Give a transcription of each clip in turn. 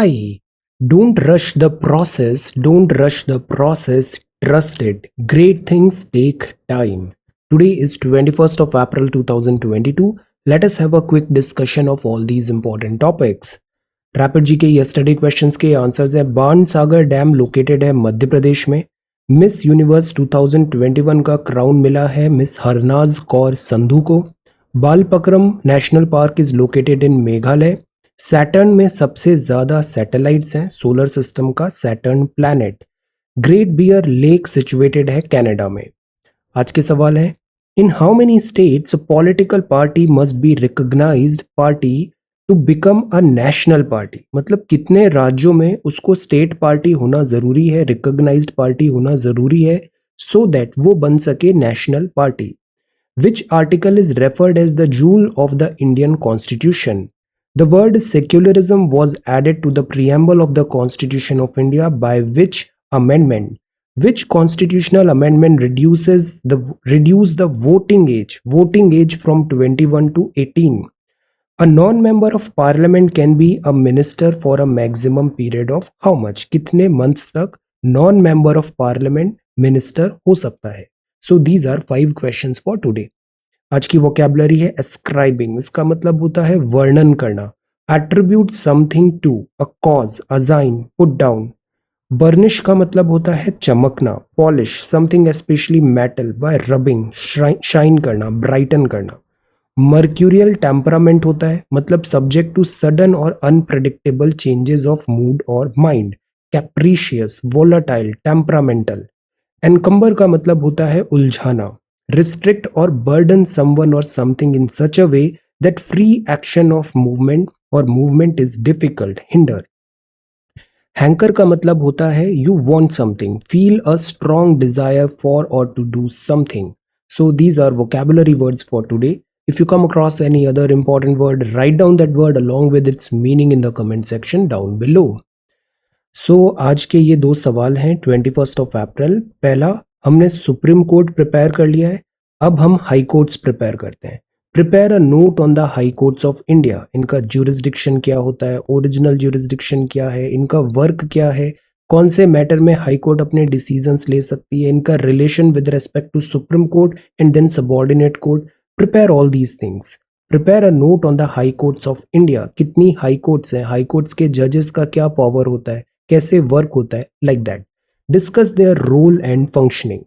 Hi, don't rush the process, don't rush the process, trust it. Great things take time. Today is 21st of April 2022. Let us have a quick discussion of all these important topics. Rapid जी के yesterday questions के answers है। बाण सागर dam located है मध्य प्रदेश में। Miss universe 2021 का crown मिला है miss Harnaaz Kaur Sandhu को। Balpakram national park is located in Meghalaya. Saturn में सबसे ज्यादा सैटेलाइट्स हैं सोलर सिस्टम का Saturn planet. Great Bear Lake situated है कनाडा में। आज के सवाल है, in how many states political party must be recognised party to become a national party. मतलब कितने राज्यों में उसको स्टेट पार्टी होना जरूरी है, रिकॉग्नाइज्ड पार्टी होना जरूरी है सो दैट वो बन सके national party. Which article is referred as the jewel of the Indian constitution. The word secularism was added to the preamble of the Constitution of India by which amendment? Which constitutional amendment reduced the voting age from 21 to 18? A non-member of parliament can be a minister for a maximum period of how much? कितने months तक non-member of parliament minister हो सकता है? So these are 5 questions for today. आज की vocabulary है एस्क्राइबिंग। इसका मतलब होता है वर्णन करना। Attribute something to, a cause, assign, put down. Burnish का मतलब होता है चमकना। Polish something specially metal by rubbing, shine करना, ब्राइटन करना। मर्क्यूरियल टेम्परामेंट होता है मतलब सब्जेक्ट टू सडन और अनप्रेडिक्टेबल चेंजेस ऑफ मूड और mind. Capricious, volatile, temperamental. Encumber का मतलब होता है उलझाना। Restrict or burden someone or something in such a way that free action of movement or movement is difficult, hinder. Hanker का मतलब होता है you want something, feel a strong desire for or to do something. So these are vocabulary words for today. If you come across any other important word, write down that word along with its meaning in the comment section down below. So आज के ये 2 सवाल हैं 21st of April। पहला, हमने supreme court prepare कर लिया है, अब हम हाई कोर्ट्स प्रिपेयर करते हैं। Prepare a note on the high courts of India. इनका ज्यूरिसडिक्शन क्या होता है, ओरिजिनल ज्यूरिसडिक्शन क्या है, इनका वर्क क्या है, कौन से मैटर में हाई कोर्ट अपने डिसीजंस ले सकती है, इनका relation with respect to supreme court and then subordinate court. Prepare all these things. Prepare a note on the high courts of India. कितनी हाई कोर्ट्स हैं, हाई कोर्ट्स के जजेस का क्या पावर होता है, कैसे वर्क होता है, like that. Discuss their role and functioning.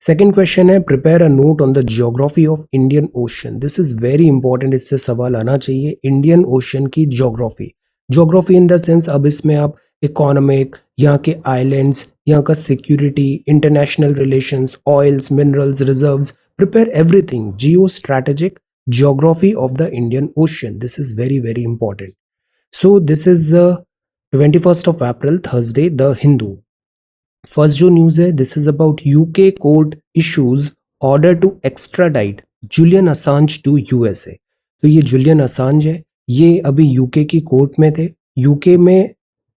Second question है, prepare a note on the geography of Indian ocean. This is very important, इससे सवाल आना चाहिए। इंडियन ओशन की geography, geography in the sense अब इसमें आप इकोनॉमिक, यहाँ के आइलैंड्स, यहाँ का security, international relations, oils, minerals, reserves, prepare everything. Geo strategic geography of the Indian ocean, this is very very important. So this is 21st of April, Thursday, the Hindu. First जो news है, this is about UK court issues order to extradite Julian Assange to USA. तो ये Julian Assange है, ये अभी UK की court में थे, यूके में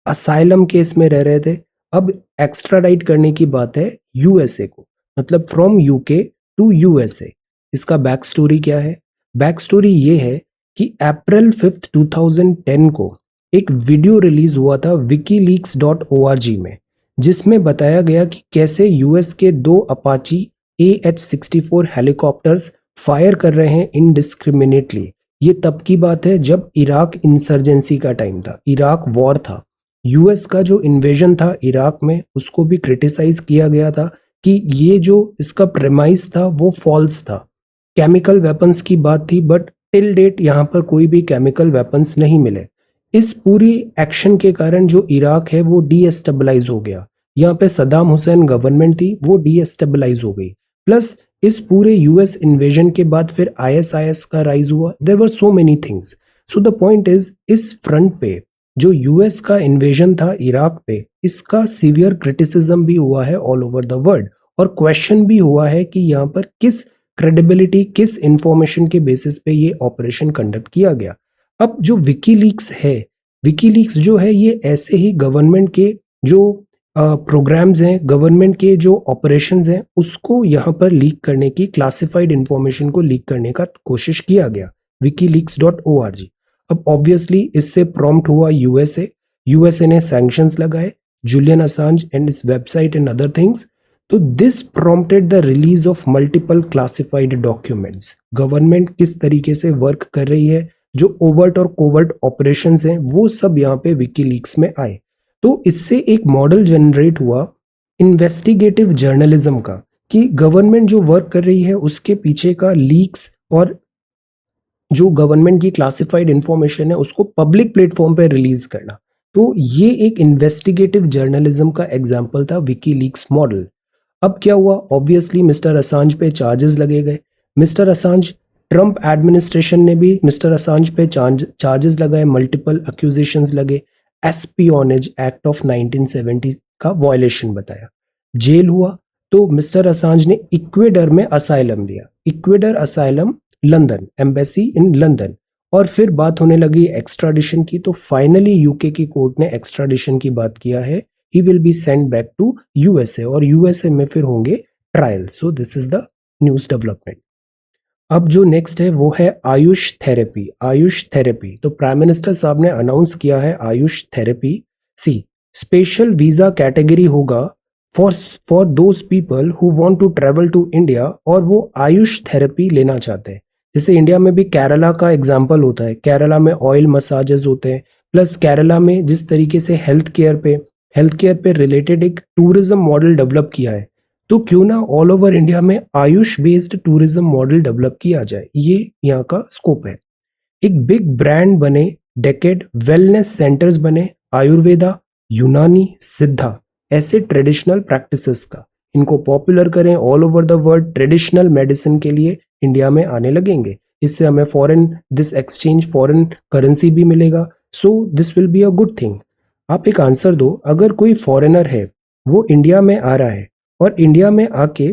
असाइलम केस में रह रहे थे। अब एक्स्ट्राडाइट करने की बात है यूएसए को, मतलब फ्रॉम यूके टू यूएसए। इसका बैक स्टोरी क्या है? बैक स्टोरी ये है कि अप्रैल 5, 2010 को एक वीडियो रिलीज हुआ था wikileaks.org में, जिसमें बताया गया कि कैसे यूएस के 2 अपाची AH-64 हेलीकॉप्टर्स फायर कर रहे हैं इनडिस्क्रिमिनेटली। ये तब की बात है जब इराक इंसर्जेंसी का टाइम था, इराक वॉर था। यूएस का जो इन्वेजन था इराक में, उसको भी क्रिटिसाइज किया गया था कि ये जो इसका प्रेमाइस था वो फॉल्स था। केमिकल वेपन्स की बात थी, बट टिल डेट यहाँ पर कोई भी केमिकल वेपन्स नहीं मिले। इस पूरी एक्शन के कारण जो इराक है वो डीएस्टेबलाइज हो गया। यहाँ पे सद्दाम हुसैन गवर्नमेंट थी, वो डीएस्टेबलाइज हो गई। प्लस इस पूरे यूएस इन्वेजन के बाद फिर आईएसआईएस का राइज हुआ। There were so many things. So the point is, इस फ्रंट पे जो यूएस का इन्वेजन था इराक पे, इसका सीवियर क्रिटिसिज्म भी हुआ है ऑल ओवर द वर्ल्ड, और क्वेश्चन भी हुआ है कि यहाँ पर किस क्रेडिबिलिटी, किस इंफॉर्मेशन के बेसिस पे ये ऑपरेशन कंडक्ट किया गया। अब जो विकीलीक्स है, विकीलीक्स जो है ये ऐसे ही गवर्नमेंट के जो प्रोग्राम्स हैं, गवर्नमेंट के जो ऑपरेशंस हैं, उसको यहाँ पर लीक करने की, क्लासिफाइड इंफॉर्मेशन को लीक करने का कोशिश किया गया wikileaks.org। अब ऑब्वियसली इससे प्रॉम्प्ट हुआ यूएसए। यूएसए ने सैंक्शंस लगाए, जुलियन असांज एंड इस वेबसाइट एंड अदर थिंग्स। तो this prompted the release of multiple classified documents. Government किस तरीके से वर्क कर रही है, जो ओवर्ट और कोवर्ट ऑपरेशंस हैं, वो सब यहाँ पे विकीलीक्स में आए। तो इससे एक मॉडल जनरेट हुआ इन्वेस्टिगेटिव जर्नलिज्म का, कि गवर्नमेंट जो वर्क कर रही है उसके पीछे का लीक्स और जो गवर्नमेंट की क्लासिफाइड इंफॉर्मेशन है उसको पब्लिक प्लेटफॉर्म पे रिलीज करना। तो ये एक इन्वेस्टिगेटिव जर्नलिज्म का एग्जाम्पल था विकीलीक्स मॉडल। अब क्या हुआ, ऑब्वियसली मिस्टर असांज पे चार्जेस लगे गए। मिस्टर असांज, ट्रंप एडमिनिस्ट्रेशन ने भी मिस्टर असांज पे चार्जेस लगाए, मल्टीपल अक्यूजेशंस लगे, एस्पियोनेज एक्ट ऑफ 1970 का वायलेशन बताया, जेल हुआ। तो मिस्टर असांज ने इक्वेडर में असाइलम लिया, Ecuador asylum London, embassy in London, और फिर बात होने लगी एक्स्ट्राडिशन की। तो फाइनली यूके की कोर्ट ने एक्स्ट्राडिशन की बात किया है, he will be send back to USA, और यूएसए में फिर होंगे trial. So this is the news development. अब जो नेक्स्ट है वो है आयुष थेरेपी। आयुष थेरेपी, तो प्राइम मिनिस्टर साहब ने अनाउंस किया है AYUSH therapy. See, special visa category होगा for those people who want to travel to India और वो आयुष थेरेपी लेना चाहते हैं। जैसे इंडिया में भी केरला का एग्जाम्पल होता है, केरला में ऑयल मसाजेस होते हैं, प्लस केरला में जिस तरीके से हेल्थ केयर पे रिलेटेड एक टूरिज्म मॉडल डेवलप किया है, तो क्यों ना ऑल ओवर इंडिया में Ayush based tourism model develop किया जाए, ये यहाँ का स्कोप है। एक बिग ब्रांड बने, डेकेड वेलनेस सेंटर्स बने, आयुर्वेदा, यूनानी, सिद्धा, ऐसे ट्रेडिशनल प्रैक्टिसेस का, इनको पॉपुलर करें all over the world. Traditional medicine के लिए इंडिया में आने लगेंगे, इससे हमें फॉरेन करेंसी भी मिलेगा। So this will be a good thing. आप एक आंसर दो, अगर कोई फॉरेनर है वो इंडिया में आ रहा है और इंडिया में आके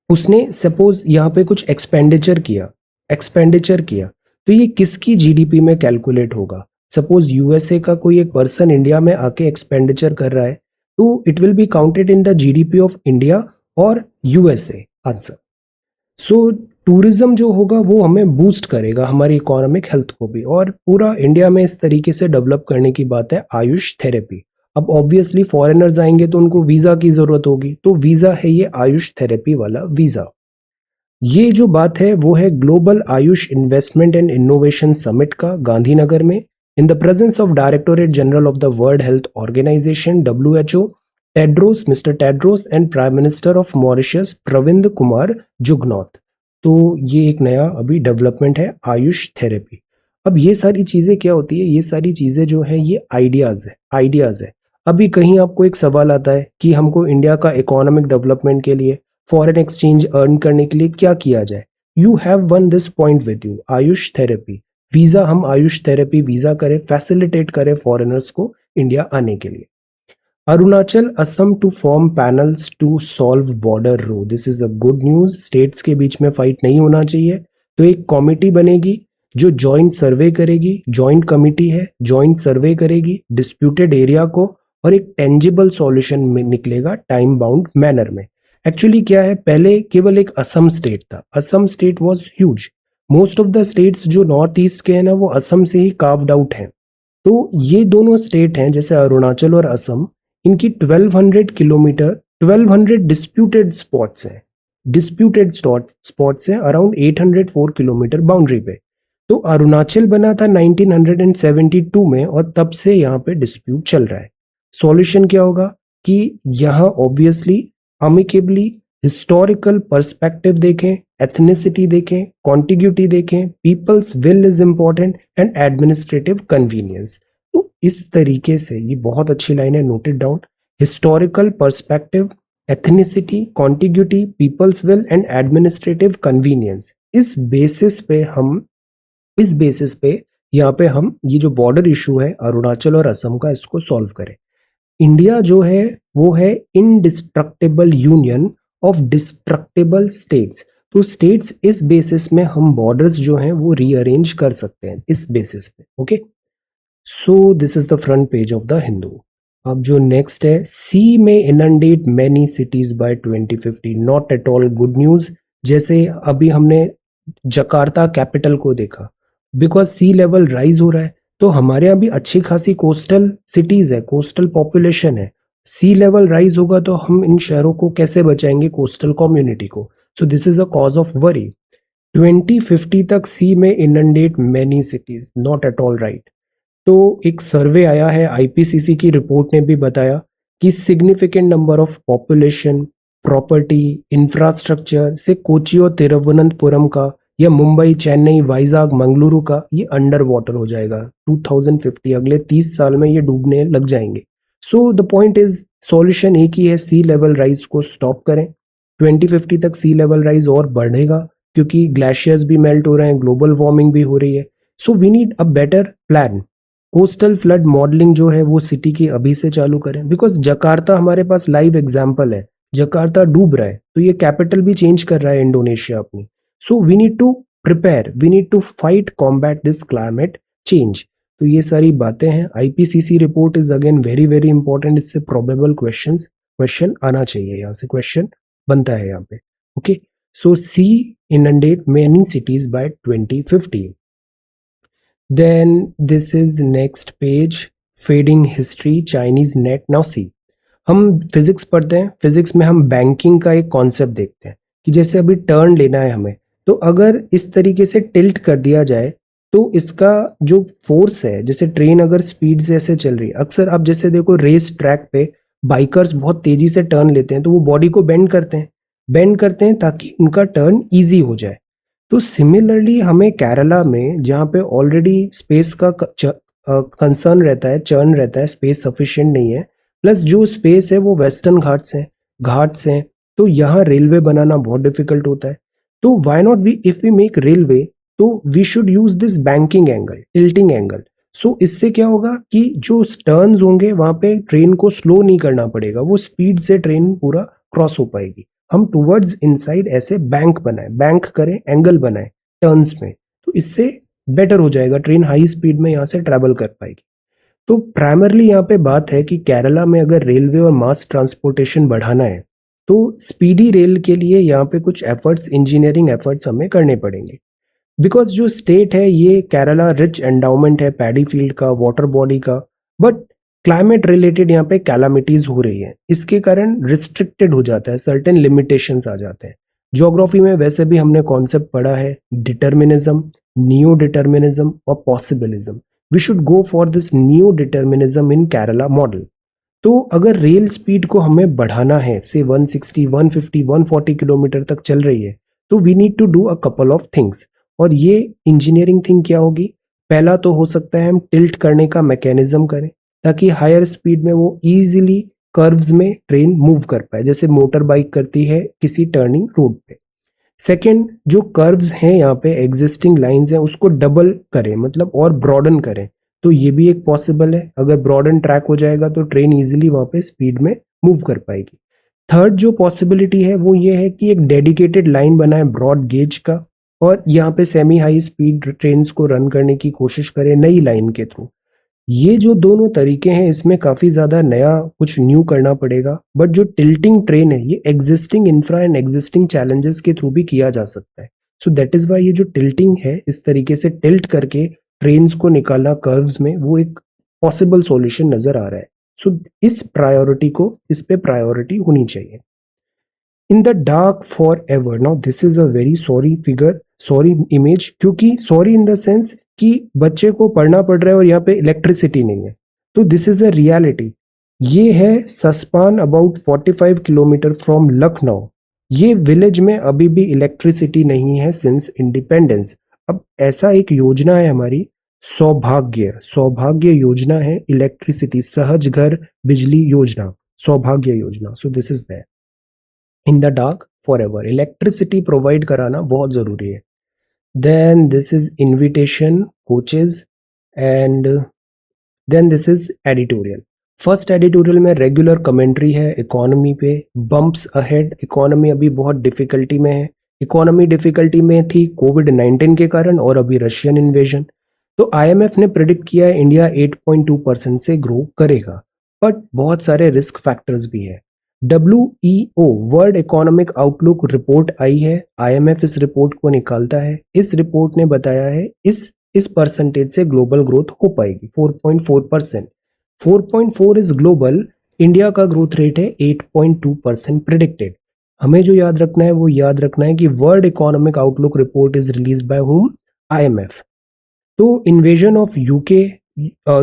उसने सपोज यहाँ पे कुछ एक्सपेंडिचर किया, तो ये किसकी जीडीपी में कैलकुलेट होगा? सपोज यूएसए का कोई एक पर्सन इंडिया में आके एक्सपेंडिचर कर रहा है, तो it will be counted in the GDP of India और यूएसए। आंसर। सो टूरिज्म जो होगा वो हमें बूस्ट करेगा, हमारी इकोनॉमिक हेल्थ को भी, और पूरा इंडिया में इस तरीके से डेवलप करने की बात है आयुष थेरेपी। अब ऑब्वियसली फॉरेनर्स आएंगे तो उनको वीजा की जरूरत होगी, तो वीजा है ये आयुष थेरेपी वाला वीजा। ये जो बात है वो है global AYUSH investment and innovation summit का, गांधीनगर में, in the presence of directorate general of the World Health Organization WHO, mister Tedros and prime minister of Mauritius Pravind Kumar Jugnauth. तो ये एक नया अभी डेवलपमेंट है आयुष थेरेपी। अब ये सारी चीजें क्या होती है, ये सारी चीजें जो है ये आइडियाज है। अभी कहीं आपको एक सवाल आता है कि हमको इंडिया का इकोनॉमिक डेवलपमेंट के लिए, फॉरेन एक्सचेंज अर्न करने के लिए क्या किया जाए, you have one this point with you, AYUSH therapy visa. हम आयुष थेरेपी वीजा करें, फैसिलिटेट करें फॉरेनर्स को इंडिया आने के लिए। Arunachal Assam to form panels to solve border row, this is a good news. States के बीच में फाइट नहीं होना चाहिए, तो एक कमिटी बनेगी जो जॉइंट सर्वे करेगी, जॉइंट कमिटी है, जॉइंट सर्वे करेगी डिस्प्यूटेड एरिया को, और एक टेंजिबल सॉल्यूशन में निकलेगा टाइम बाउंड मैनर में। एक्चुअली क्या है, पहले केवल एक असम स्टेट था, Assam state was huge. Most of the states जो नॉर्थ ईस्ट के हैं ना, वो असम से ही कार्व्ड आउट हैं। तो ये दोनों स्टेट हैं जैसे अरुणाचल और असम, इनकी 1200 किलोमीटर, 1200 डिस्प्यूटेड स्पॉट्स हैं अराउंड 804 किलोमीटर बाउंड्री पे। तो अरुणाचल बना था 1972 में, और तब से यहाँ पे डिस्प्यूट चल रहा है। सॉल्यूशन क्या होगा कि यहाँ ऑब्वियसली अमिकेबली हिस्टोरिकल पर्सपेक्टिव देखें, एथनिसिटी देखें, कॉन्टिग्यूटी देखें, people's will is important, and administrative convenience. तो इस तरीके से, ये बहुत अच्छी लाइन है, noted down, historical perspective, ethnicity, contiguity, people's will and administrative convenience. इस बेसिस पे यहाँ पे हम ये जो बॉर्डर इशू है अरुणाचल और असम का, इसको सॉल्व करें। इंडिया जो है वो है indestructible union of destructible states. तो स्टेट्स, इस बेसिस में हम बॉर्डर्स जो हैं वो रीअरेंज कर सकते हैं इस बेसिस पे। Okay, so this is the front page of the Hindu. अब जो नेक्स्ट है, सी में inundate many cities by 2050, not at all good news. जैसे अभी हमने जकार्ता कैपिटल को देखा, बिकॉज सी लेवल राइज हो रहा है, तो हमारे यहाँ भी अच्छी खासी कोस्टल सिटीज है, कोस्टल पॉपुलेशन है। सी लेवल राइज होगा तो हम इन शहरों को कैसे बचाएंगे, कोस्टल कम्युनिटी को? सो this is a cause of worry. 2050 तक सी में inundate many cities, not at all right. तो एक सर्वे आया है, आईपीसीसी की रिपोर्ट ने भी बताया कि significant number of population, property, infrastructure से कोची और तिरुवनंतपुरम का या मुंबई, चेन्नई, वाइजाग, मंगलुरु का ये अंडर वाटर हो जाएगा 2050। अगले 30 साल में ये डूबने लग जाएंगे। सो द पॉइंट इज, सॉल्यूशन एक ही है, सी लेवल राइज को स्टॉप करें। 2050 तक सी लेवल राइज और बढ़ेगा क्योंकि ग्लेशियर्स भी मेल्ट हो रहे हैं, ग्लोबल वार्मिंग भी हो रही है। So we need a better plan. Coastal flood modelling जो है वो सिटी की अभी से चालू करें, बिकॉज जकार्ता हमारे पास लाइव एग्जाम्पल है। जकार्ता डूब रहा है तो ये कैपिटल भी चेंज कर रहा है इंडोनेशिया अपनी। So we need to prepare, we need to fight combat this climate change. तो ये सारी बातें हैं। IPCC report is again very very important. इससे प्रोबेबल क्वेश्चन आना चाहिए, यहाँ से क्वेश्चन बनता है यहाँ पे। Okay, so sea inundate many cities by 2050. Then this is next page, fading history, Chinese net. Now see, हम फिजिक्स पढ़ते हैं, फिजिक्स में हम बैंकिंग का एक कॉन्सेप्ट देखते हैं कि जैसे अभी टर्न लेना है हमें, तो अगर इस तरीके से टिल्ट कर दिया जाए तो इसका जो फोर्स है, जैसे ट्रेन अगर स्पीड से ऐसे चल रही है, अक्सर आप जैसे देखो रेस ट्रैक पे बाइकर्स बहुत तेजी से टर्न लेते हैं तो वो बॉडी को बेंड करते हैं ताकि उनका टर्न ईजी हो जाए। तो सिमिलरली हमें केरला में, जहाँ पे ऑलरेडी स्पेस का कंसर्न रहता है, चर्न रहता है, स्पेस सफिशिएंट नहीं है, प्लस जो स्पेस है वो वेस्टर्न घाट्स हैं, तो यहाँ रेलवे बनाना बहुत डिफिकल्ट होता है। तो why not we, if we make railway, तो we should use this banking angle, tilting angle. So इससे क्या होगा कि जो टर्न्स होंगे वहां पे ट्रेन को स्लो नहीं करना पड़ेगा, वो स्पीड से ट्रेन पूरा क्रॉस हो पाएगी। हम टूवर्ड्स इनसाइड ऐसे बैंक करें, एंगल बनाए टर्न्स में, तो इससे बेटर हो जाएगा, ट्रेन हाई स्पीड में यहाँ से ट्रैवल कर पाएगी। तो प्राइमरली यहाँ पे बात है कि केरला में अगर रेलवे और मास ट्रांसपोर्टेशन बढ़ाना है तो स्पीडी रेल के लिए यहाँ पे कुछ एफर्ट्स, इंजीनियरिंग एफर्ट्स हमें करने पड़ेंगे। बिकॉज जो स्टेट है ये केरला रिच एंडाउमेंट है पैडी फील्ड का, वाटर बॉडी का, बट क्लाइमेट रिलेटेड यहाँ पे कैलामिटीज हो रही है, इसके कारण रिस्ट्रिक्टेड हो जाता है, सर्टेन लिमिटेशंस आ जाते हैं। ज्योग्राफी में वैसे भी हमने कॉन्सेप्ट पढ़ा है, डिटर्मिनिज्म, नियो डिटर्मिनिज्म और possibilism. We should go for this neo determinism in Kerala model. तो अगर रेल स्पीड को हमें बढ़ाना है, से 160, 150, 140 किलोमीटर तक चल रही है, तो we need to do a couple of things. और ये इंजीनियरिंग थिंग क्या होगी? पहला तो हो सकता है हम टिल्ट करने का मैकेनिज्म करें ताकि हायर स्पीड में वो इजीली कर्व्स में ट्रेन मूव कर पाए, जैसे मोटर बाइक करती है किसी टर्निंग रोड पे। सेकेंड, जो कर्व्स हैं यहाँ पे, एग्जिस्टिंग लाइंस हैं, उसको डबल करें, मतलब और ब्रॉडन करें, तो ये भी एक पॉसिबल है। अगर ब्रॉडन ट्रैक हो जाएगा तो ट्रेन इजीली वहाँ पे स्पीड में मूव कर पाएगी। थर्ड जो पॉसिबिलिटी है वो ये है कि एक डेडिकेटेड लाइन बनाए ब्रॉड गेज का, और यहाँ पे सेमी हाई स्पीड ट्रेन को रन करने की कोशिश करें नई लाइन के थ्रू। ये जो दोनों तरीके हैं इसमें काफी ज्यादा नया कुछ न्यू करना पड़ेगा, बट जो टिल्टिंग ट्रेन है ये existing infra and existing challenges के थ्रू भी किया जा सकता है। सो दैट इज वाई ये जो टिल्टिंग है, इस तरीके से टिल्ट करके ट्रेन्स को निकालना कर्व्स में, वो एक पॉसिबल सॉल्यूशन नजर आ रहा है। सो इस पे प्रायोरिटी होनी चाहिए। इन the dark for ever, now this is a very sorry image, क्योंकि सॉरी इन द सेंस कि बच्चे को पढ़ना पड़ रहा है और यहाँ पे इलेक्ट्रिसिटी नहीं है, तो दिस इज अ रियलिटी। ये है सस्पान, अबाउट 45 किलोमीटर फ्रॉम लखनऊ। ये विलेज में अभी भी इलेक्ट्रिसिटी नहीं है सिंस इंडिपेंडेंस। अब ऐसा एक योजना है हमारी, सौभाग्य योजना है, इलेक्ट्रिसिटी सहज घर बिजली योजना, सौभाग्य योजना। So this is that, in the dark for ever, electricity provide कराना बहुत जरूरी है। Then this is invitation coaches, and then this is editorial. First editorial में रेगुलर कमेंट्री है इकोनॉमी पे, बम्प्स अहेड, इकोनॉमी अभी बहुत डिफिकल्टी में है। इकोनॉमी डिफिकल्टी में थी कोविड-19 के कारण और अभी रशियन इन्वेजन। तो आईएमएफ ने प्रेडिक्ट किया है इंडिया 8.2% से ग्रो करेगा, बट बहुत सारे रिस्क फैक्टर्स भी है। WEO world economic outlook report आई है, आईएमएफ इस रिपोर्ट को निकालता है। इस रिपोर्ट ने बताया है इस इस परसेंटेज से ग्लोबल ग्रोथ हो पाएगी 4.4%। 4.4 इज ग्लोबल, इंडिया का ग्रोथ रेट है 8.2% प्रिडिक्टेड। हमें जो याद रखना है वो याद रखना है कि world economic outlook report is release by whom, IMF। तो इन्वेजन ऑफ यूके,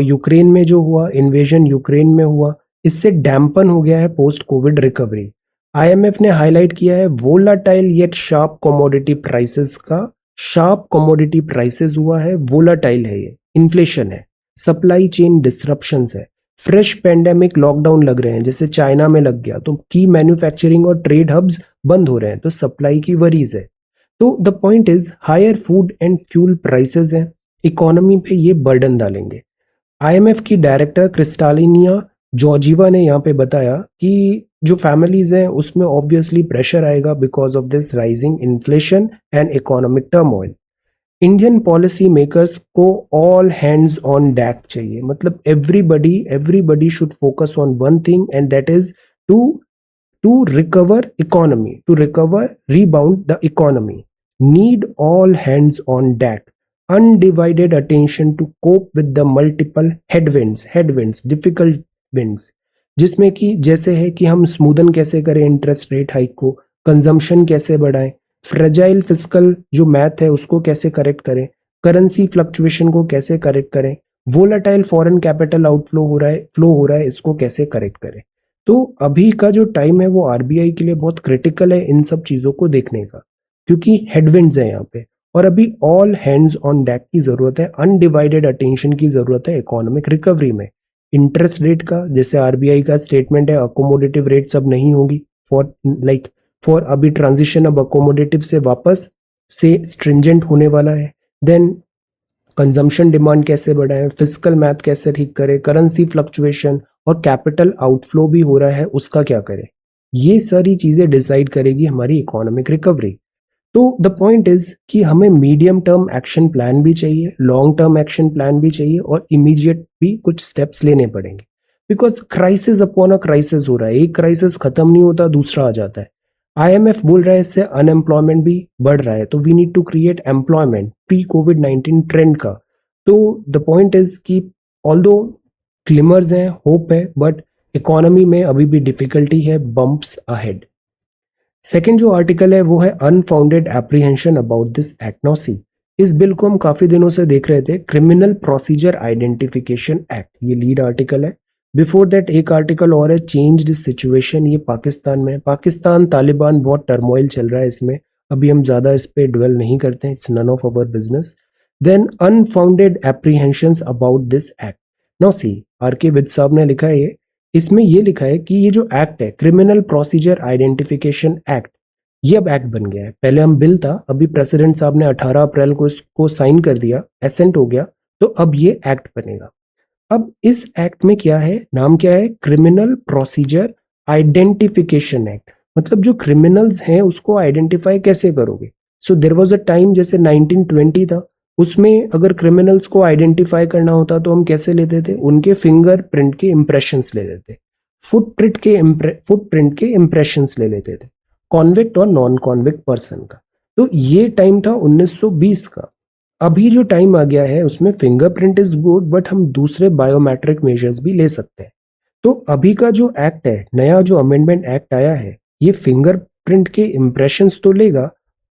यूक्रेन में जो हुआ, इन्वेजन यूक्रेन में हुआ, इससे डैम्पन हो गया है पोस्ट कोविड रिकवरी। IMF ने हाईलाइट किया है volatile yet sharp commodity prices का, शार्प कमोडिटी प्राइसेस हुआ है, वोलाटाइल है, ये इन्फ्लेशन है, सप्लाई चेन डिसरप्शंस है, फ्रेश पेंडेमिक लॉकडाउन लग रहे हैं, जैसे चाइना में लग गया तो की मैन्युफैक्चरिंग और ट्रेड हब्स बंद हो रहे हैं, तो सप्लाई की वरीज है। तो the point is higher food and fuel prices हैं, इकोनॉमी पे ये बर्डन डालेंगे। IMF की डायरेक्टर क्रिस्टालिनिया जॉर्जीवा ने यहाँ पे बताया कि जो फैमिलीज हैं उसमें ऑब्वियसली प्रेशर आएगा because of this rising inflation and economic turmoil. Indian policy makers को ऑल हैंड्स ऑन डैक चाहिए, मतलब everybody should focus on one thing and that is to recover economy, to recover, rebound the economy, need all hands on deck, undivided attention to cope with the multiple headwinds, difficult winds, जिसमें कि जैसे है कि हम smoothen कैसे करें interest rate hike को, consumption कैसे बढ़ाएं, फ्रेजाइल फिस्कल जो मैथ है उसको कैसे करेक्ट करें, करेंसी फ्लक्चुएशन को कैसे करेक्ट करें, volatile foreign capital outflow flow हो रहा है, इसको कैसे करेक्ट करें। तो अभी का जो टाइम है वो RBI के लिए बहुत क्रिटिकल है इन सब चीजों को देखने का, क्योंकि हेडविंड्स है यहाँ पे और अभी ऑल हैंड्स ऑन डेक की जरूरत है, अनडिवाइडेड अटेंशन की जरूरत है इकोनॉमिक रिकवरी में। इंटरेस्ट रेट का जैसे RBI का स्टेटमेंट है अकोमोडेटिव रेट सब नहीं होगी फॉर अभी ट्रांजिशन अब अकोमोडेटिव से वापस से स्ट्रिंजेंट होने वाला है। देन कंजम्पशन डिमांड कैसे बढ़ाएं, फिजिकल मैथ कैसे ठीक करें, करेंसी फ्लक्चुएशन और कैपिटल आउटफ्लो भी हो रहा है उसका क्या करें, ये सारी चीजें डिसाइड करेगी हमारी इकोनॉमिक रिकवरी। तो द पॉइंट इज कि हमें मीडियम टर्म एक्शन प्लान भी चाहिए, लॉन्ग टर्म एक्शन प्लान भी चाहिए और इमीडिएट भी कुछ स्टेप्स लेने पड़ेंगे, because crisis upon a crisis हो रहा है, एक क्राइसिस खत्म नहीं होता दूसरा आ जाता है। IMF बोल रहा है इससे अनएम्प्लॉयमेंट भी बढ़ रहा है, तो we need to create employment pre कोविड-19 ट्रेंड का। तो द पॉइंट इज कि ऑल्दो ग्लिमर्स हैं, होप है, बट इकोनॉमी में अभी भी डिफिकल्टी है, बम्प्स अहेड। सेकेंड जो आर्टिकल है वो है unfounded apprehension about this act. Now सी, इस बिल को हम काफी दिनों से देख रहे थे, क्रिमिनल प्रोसीजर आइडेंटिफिकेशन एक्ट, ये लीड आर्टिकल है। बिफोर दैट एक आर्टिकल और है चेंज दिस सिचुएशन, ये पाकिस्तान में, पाकिस्तान तालिबान बहुत टर्मोइल चल रहा है इसमें, अभी हम ज्यादा इस पे ड्वेल नहीं करते हैं, it's none of our business. Then unfounded apprehensions about this act. Now see, RK विद साहब ने लिखा है, इसमें ये लिखा है कि ये जो एक्ट है क्रिमिनल प्रोसीजर आइडेंटिफिकेशन एक्ट, ये अब एक्ट बन गया है। पहले हम बिल था, अभी प्रेसिडेंट साहब ने 18 अप्रैल को इसको साइन कर दिया, एसेंट हो गया, तो अब ये एक्ट बनेगा। अब इस एक्ट में क्या है, नाम क्या है, क्रिमिनल प्रोसीजर आइडेंटिफिकेशन एक्ट, मतलब जो क्रिमिनल्स हैं उसको आइडेंटिफाई कैसे करोगे। So there was a time जैसे 1920 था, उसमें अगर क्रिमिनल्स को आइडेंटिफाई करना होता तो हम कैसे लेते थे, उनके फिंगरप्रिंट के इंप्रेशंस ले लेते, फुटप्रिंट के इंप्रेशंस ले लेते थे, कॉन्विक्ट और नॉन कॉन्विक्ट पर्सन का। तो ये टाइम था 1920 का। अभी जो टाइम आ गया है उसमें फिंगरप्रिंट इज गुड, बट हम दूसरे बायोमेट्रिक मेजर्स भी ले सकते हैं। तो अभी का जो एक्ट है, नया जो अमेंडमेंट एक्ट आया है, ये फिंगरप्रिंट के इंप्रेशंस तो लेगा,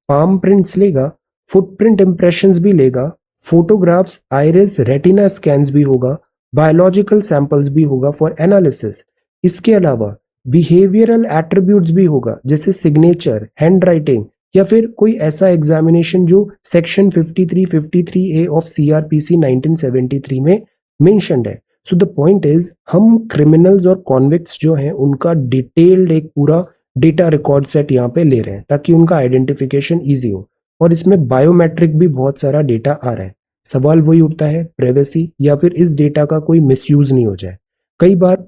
पाम प्रिंट्स लेगा, फुटप्रिंट इंप्रेशंस भी लेगा, फोटोग्राफ्स, आइरिस, रेटिना स्कैन्स भी होगा, बायोलॉजिकल सैंपल्स भी होगा फॉर एनालिसिस। इसके अलावा बिहेवियरल एट्रीब्यूट्स भी होगा, जैसे सिग्नेचर, हैंड राइटिंग, या फिर कोई ऐसा एग्जामिनेशन जो सेक्शन 53A ऑफ CRPC 1973 में मेंशन्ड है। सो द पॉइंट इज, हम क्रिमिनल्स और कॉन्विक्ट्स जो हैं उनका डिटेल्ड एक पूरा डेटा रिकॉर्ड सेट यहाँ पे ले रहे हैं ताकि उनका आइडेंटिफिकेशन ईजी हो, और इसमें बायोमेट्रिक भी बहुत सारा डेटा आ रहा है। सवाल वही उठता है, प्राइवेसी, या फिर इस डेटा का कोई मिसयूज नहीं हो जाए। कई बार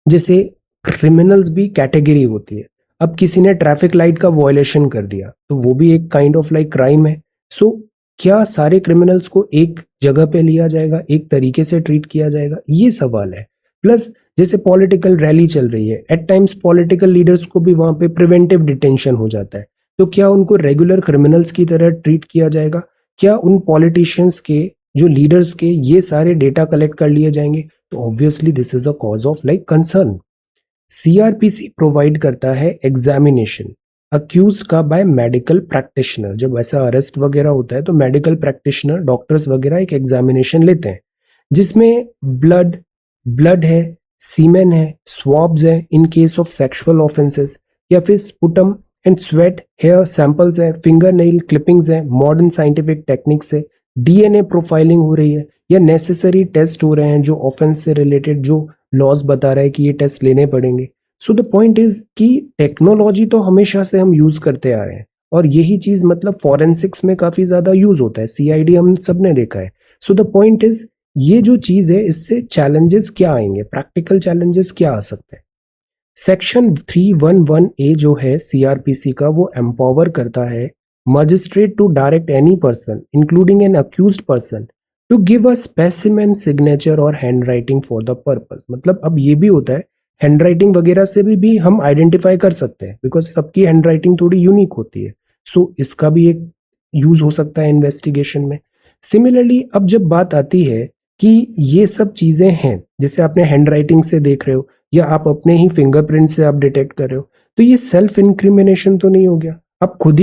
जैसे क्रिमिनल्स भी कैटेगरी होती है, अब किसी ने ट्रैफिक लाइट का वायलेशन कर दिया तो वो भी एक काइंड ऑफ लाइक क्राइम है। सो क्या सारे क्रिमिनल्स को एक जगह पे लिया जाएगा, एक तरीके से ट्रीट किया जाएगा, ये सवाल है। प्लस जैसे पॉलिटिकल रैली चल रही है, एट टाइम्स पॉलिटिकल लीडर्स को भी वहां पे प्रिवेंटिव डिटेंशन हो जाता है, तो क्या उनको रेगुलर क्रिमिनल्स की तरह ट्रीट किया जाएगा, क्या उन पॉलिटिशियंस के, जो लीडर्स के, ये सारे डेटा कलेक्ट कर लिए जाएंगे? तो obviously this is a cause of like concern. CrPC provide करता है एग्जामिनेशन अक्यूज का बाय मेडिकल प्रैक्टिशनर। जब ऐसा अरेस्ट वगैरह होता है तो मेडिकल प्रैक्टिशनर, डॉक्टर्स वगैरह एक एग्जामिनेशन लेते हैं जिसमें ब्लड ब्लड है, सीमेन है, स्वॉब्स है in case of sexual offences, या फिर sputum and sweat, hair samples है, फिंगर नेल क्लिपिंग्स है, मॉडर्न साइंटिफिक टेक्निक्स है, डीएनए प्रोफाइलिंग हो रही है, या नेसेसरी टेस्ट हो रहे हैं जो ऑफेंस से रिलेटेड, जो लॉज बता रहा है कि ये टेस्ट लेने पड़ेंगे। सो द पॉइंट इज कि टेक्नोलॉजी तो हमेशा से हम यूज करते आ रहे हैं और यही चीज मतलब फॉरेंसिक्स में काफी ज्यादा यूज होता है, सीआईडी हम सबने देखा है। सो द पॉइंट इज ये जो चीज है इससे चैलेंजेस क्या आएंगे, प्रैक्टिकल चैलेंजेस क्या आ सकते हैं? सेक्शन 311 ए जो है सीआरपीसी का, वो एम्पावर करता है magistrate to direct any person including an accused person to give a specimen signature और handwriting for the purpose. मतलब अब ये भी होता है, हैंड राइटिंग वगैरह से भी हम आइडेंटिफाई कर सकते हैं बिकॉज सबकी हैंड राइटिंग थोड़ी यूनिक होती है। सो इसका भी एक यूज हो सकता है इन्वेस्टिगेशन में। सिमिलरली अब जब बात आती है कि ये सब चीजें हैं, जैसे आपने हैंड राइटिंग से देख रहे हो या आप अपने ही फिंगरप्रिंट से आप डिटेक्ट कर रहे हो, तो ये सेल्फ इंक्रिमिनेशन तो नहीं हो गया? आप खुद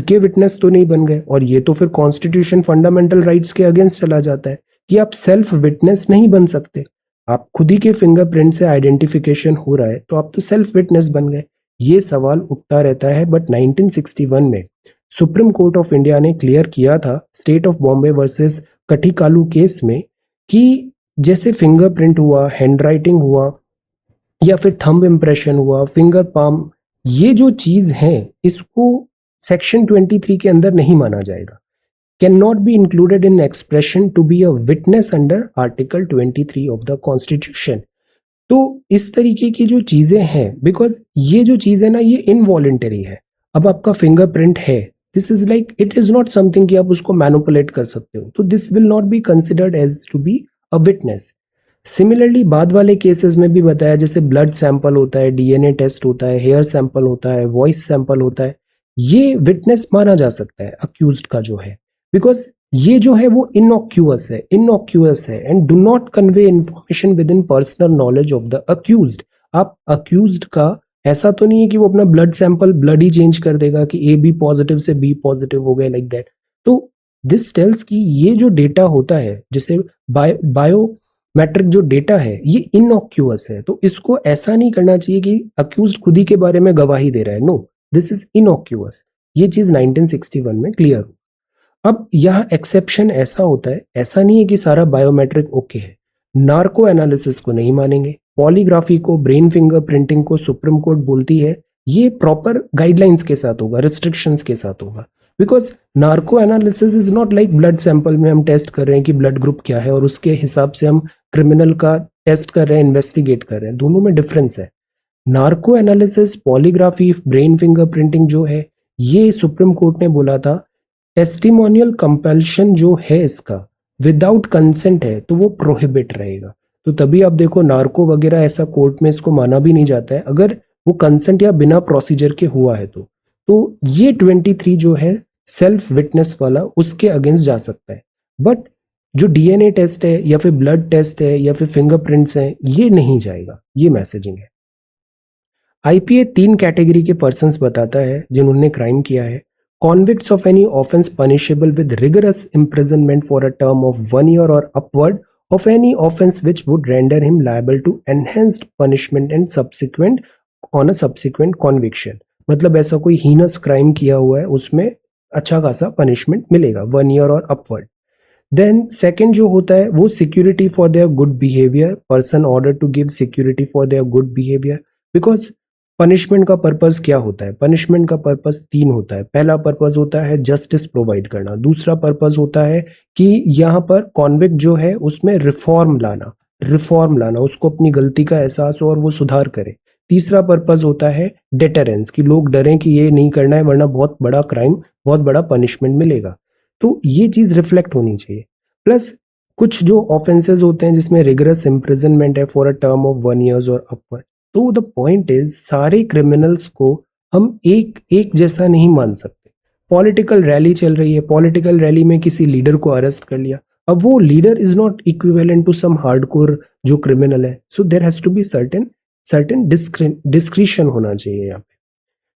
के विटनेस तो नहीं बन गए? और ये तो फिर कॉन्स्टिट्यूशन फंडामेंटल राइट्स के अगेंस्ट चला जाता है कि आप सेल्फ विटनेस नहीं बन सकते। आप खुद ही के फिंगरप्रिंट से आइडेंटिफिकेशन हो रहा है तो आप तो सेल्फ विटनेस बन गए। ये सवाल उठता रहता है, बट 1961 में सुप्रीम कोर्ट ऑफ इंडिया ने क्लियर किया था state of Bombay versus Kathi Kalu case में कि जैसे फिंगरप्रिंट हुआ, हैंडराइटिंग हुआ, या फिर थंब इम्प्रेशन हुआ, फिंगर पाम, ये जो चीज है इसको सेक्शन 23 के अंदर नहीं माना जाएगा। Can not be included in expression to be a witness under article 23 of the constitution. तो इस तरीके की जो चीजें हैं, बिकॉज ये जो चीज है ना ये इनवॉलेंटरी है। अब आपका फिंगरप्रिंट है, this is like it is not something कि आप उसको मैनिपुलेट कर सकते हो, तो this will not be considered as to be a witness. Similarly बाद वाले केसेस में भी बताया, जैसे ब्लड सैंपल होता है, डीएनए टेस्ट होता है, हेयर सैंपल होता है, वॉइस सैंपल होता है, ये विटनेस माना जा सकता है अक्यूज्ड का जो है, बिकॉज ये जो है वो इनऑक्यूअस है and do not convey information with in personal knowledge of the accused. आप अक्यूज्ड का ऐसा तो नहीं है कि वो अपना ब्लड सैंपल ब्लड ही चेंज कर देगा कि ए बी पॉजिटिव से बी पॉजिटिव हो गए लाइक दैट। तो दिस टेल्स कि ये जो डेटा होता है, जैसे बायोमेट्रिक जो डेटा है, ये इनऑक्यूअस है, तो इसको ऐसा नहीं करना चाहिए कि अक्यूज्ड खुद ही के बारे में गवाही दे रहा है। No, this is innocuous. ये चीज 1961 में क्लियर हो। अब यहाँ एक्सेप्शन ऐसा होता है, ऐसा नहीं है कि सारा बायोमेट्रिक ओके है। नार्को एनालिसिस को नहीं मानेंगे, पॉलीग्राफी को, ब्रेन फिंगर प्रिंटिंग को सुप्रीम कोर्ट बोलती है ये प्रॉपर गाइडलाइंस के साथ होगा, रिस्ट्रिक्शंस के साथ होगा। Because narco analysis is not like blood sample में हम टेस्ट कर रहे हैं कि ब्लड ग्रुप क्या है और उसके हिसाब से हम क्रिमिनल का टेस्ट कर रहे हैं, इन्वेस्टिगेट कर रहे हैं। दोनों में डिफरेंस है। Narco analysis, polygraphy, brain finger printing जो है, ये सुप्रीम कोर्ट ने बोला था टेस्टिमोनियल कंपल्शन जो है इसका विदाउट कंसेंट है तो वो प्रोहिबिट रहेगा। तो तभी आप देखो नार्को वगैरह ऐसा कोर्ट में इसको माना भी नहीं जाता है अगर वो कंसेंट या बिना प्रोसीजर के हुआ है तो ये 23 जो है सेल्फ विटनेस वाला उसके अगेंस्ट जा सकता है। बट जो डीएनए टेस्ट है या फिर ब्लड टेस्ट है या फिर फिंगरप्रिंट्स है, ये नहीं जाएगा। ये मैसेजिंग है। आईपीए 3 कैटेगरी के पर्सन्स बताता है जिन्होंने क्राइम किया है। Convicts of any offense punishable with rigorous imprisonment for a term of 1 year or upward of any offense which would render him liable to enhanced punishment and subsequent on a subsequent conviction। मतलब ऐसा कोई heinous crime किया हुआ है उसमें अच्छा खासा punishment मिलेगा 1 ईयर और अपवर्ड। देन सेकंड जो होता है वो security for their good behaviour, person order to give security for their good behaviour. Because punishment का पर्पस क्या होता है? पनिशमेंट का पर्पस 3 होता है। पहला पर्पस होता है जस्टिस प्रोवाइड करना, दूसरा पर्पस होता है कि यहाँ पर कॉन्विक्ट जो है उसमें रिफॉर्म लाना, उसको अपनी गलती का एहसास हो और वो सुधार करे। तीसरा पर्पस होता है डेटरेंस, कि लोग डरें कि ये नहीं करना है वरना बहुत बड़ा क्राइम, बहुत बड़ा पनिशमेंट मिलेगा। तो ये चीज रिफ्लेक्ट होनी चाहिए। प्लस कुछ जो ऑफेंसेस होते हैं जिसमें रिगरस इम्प्रिजनमेंट है for a term of 1 years और अपवर्ड। तो द पॉइंट इज सारे क्रिमिनल्स को हम एक जैसा नहीं मान सकते। पॉलिटिकल रैली चल रही है, पॉलिटिकल रैली में किसी लीडर को अरेस्ट कर लिया, अब वो leader is not equivalent to some hardcore जो क्रिमिनल है, so there has to be certain certain discretion होना चाहिए यहाँ पे।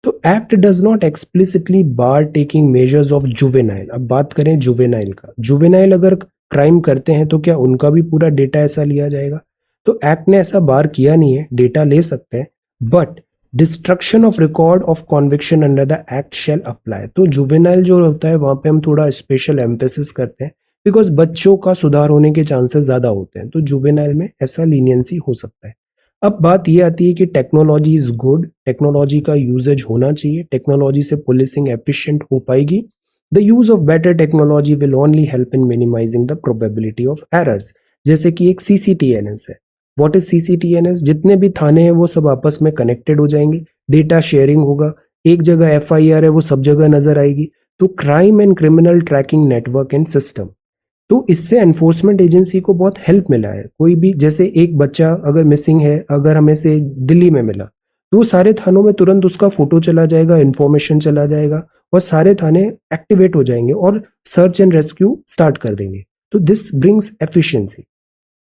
तो act does not explicitly bar taking measures of juvenile. अब बात करें जुवेनाइल का, जुवेनाइल अगर क्राइम करते हैं तो क्या उनका भी पूरा डेटा ऐसा लिया जाएगा? तो एक्ट ने ऐसा बार किया नहीं है, डेटा ले सकते हैं, but destruction of record of conviction under the act shall apply. तो जुवेनाइल जो होता है वहां पे हम थोड़ा स्पेशल एम्फेसिस करते हैं, बिकॉज बच्चों का सुधार होने के चांसेस ज्यादा होते हैं, तो जुवेनाइल में ऐसा लीनियंसी हो सकता है। अब बात ये आती है कि टेक्नोलॉजी इज गुड, टेक्नोलॉजी का यूजेज होना चाहिए, टेक्नोलॉजी से पुलिसिंग एफिशिएंट हो पाएगी। The use of better technology will only help in minimising the probability of errors. जैसे कि एक सीसीटीएनएस है। What is CCTNS? जितने भी थाने हैं वो सब आपस में कनेक्टेड हो जाएंगे, डेटा शेयरिंग होगा, एक जगह एफआईआर है वो सब जगह नजर आएगी। तो crime and criminal tracking network and system, तो इससे एनफोर्समेंट एजेंसी को बहुत हेल्प मिला है। कोई भी, जैसे एक बच्चा अगर मिसिंग है, अगर हमें से दिल्ली में मिला, तो सारे थानों में तुरंत उसका फोटो चला जाएगा, इंफॉर्मेशन चला जाएगा, और सारे थाने एक्टिवेट हो जाएंगे और सर्च एंड रेस्क्यू स्टार्ट कर देंगे। तो this brings efficiency.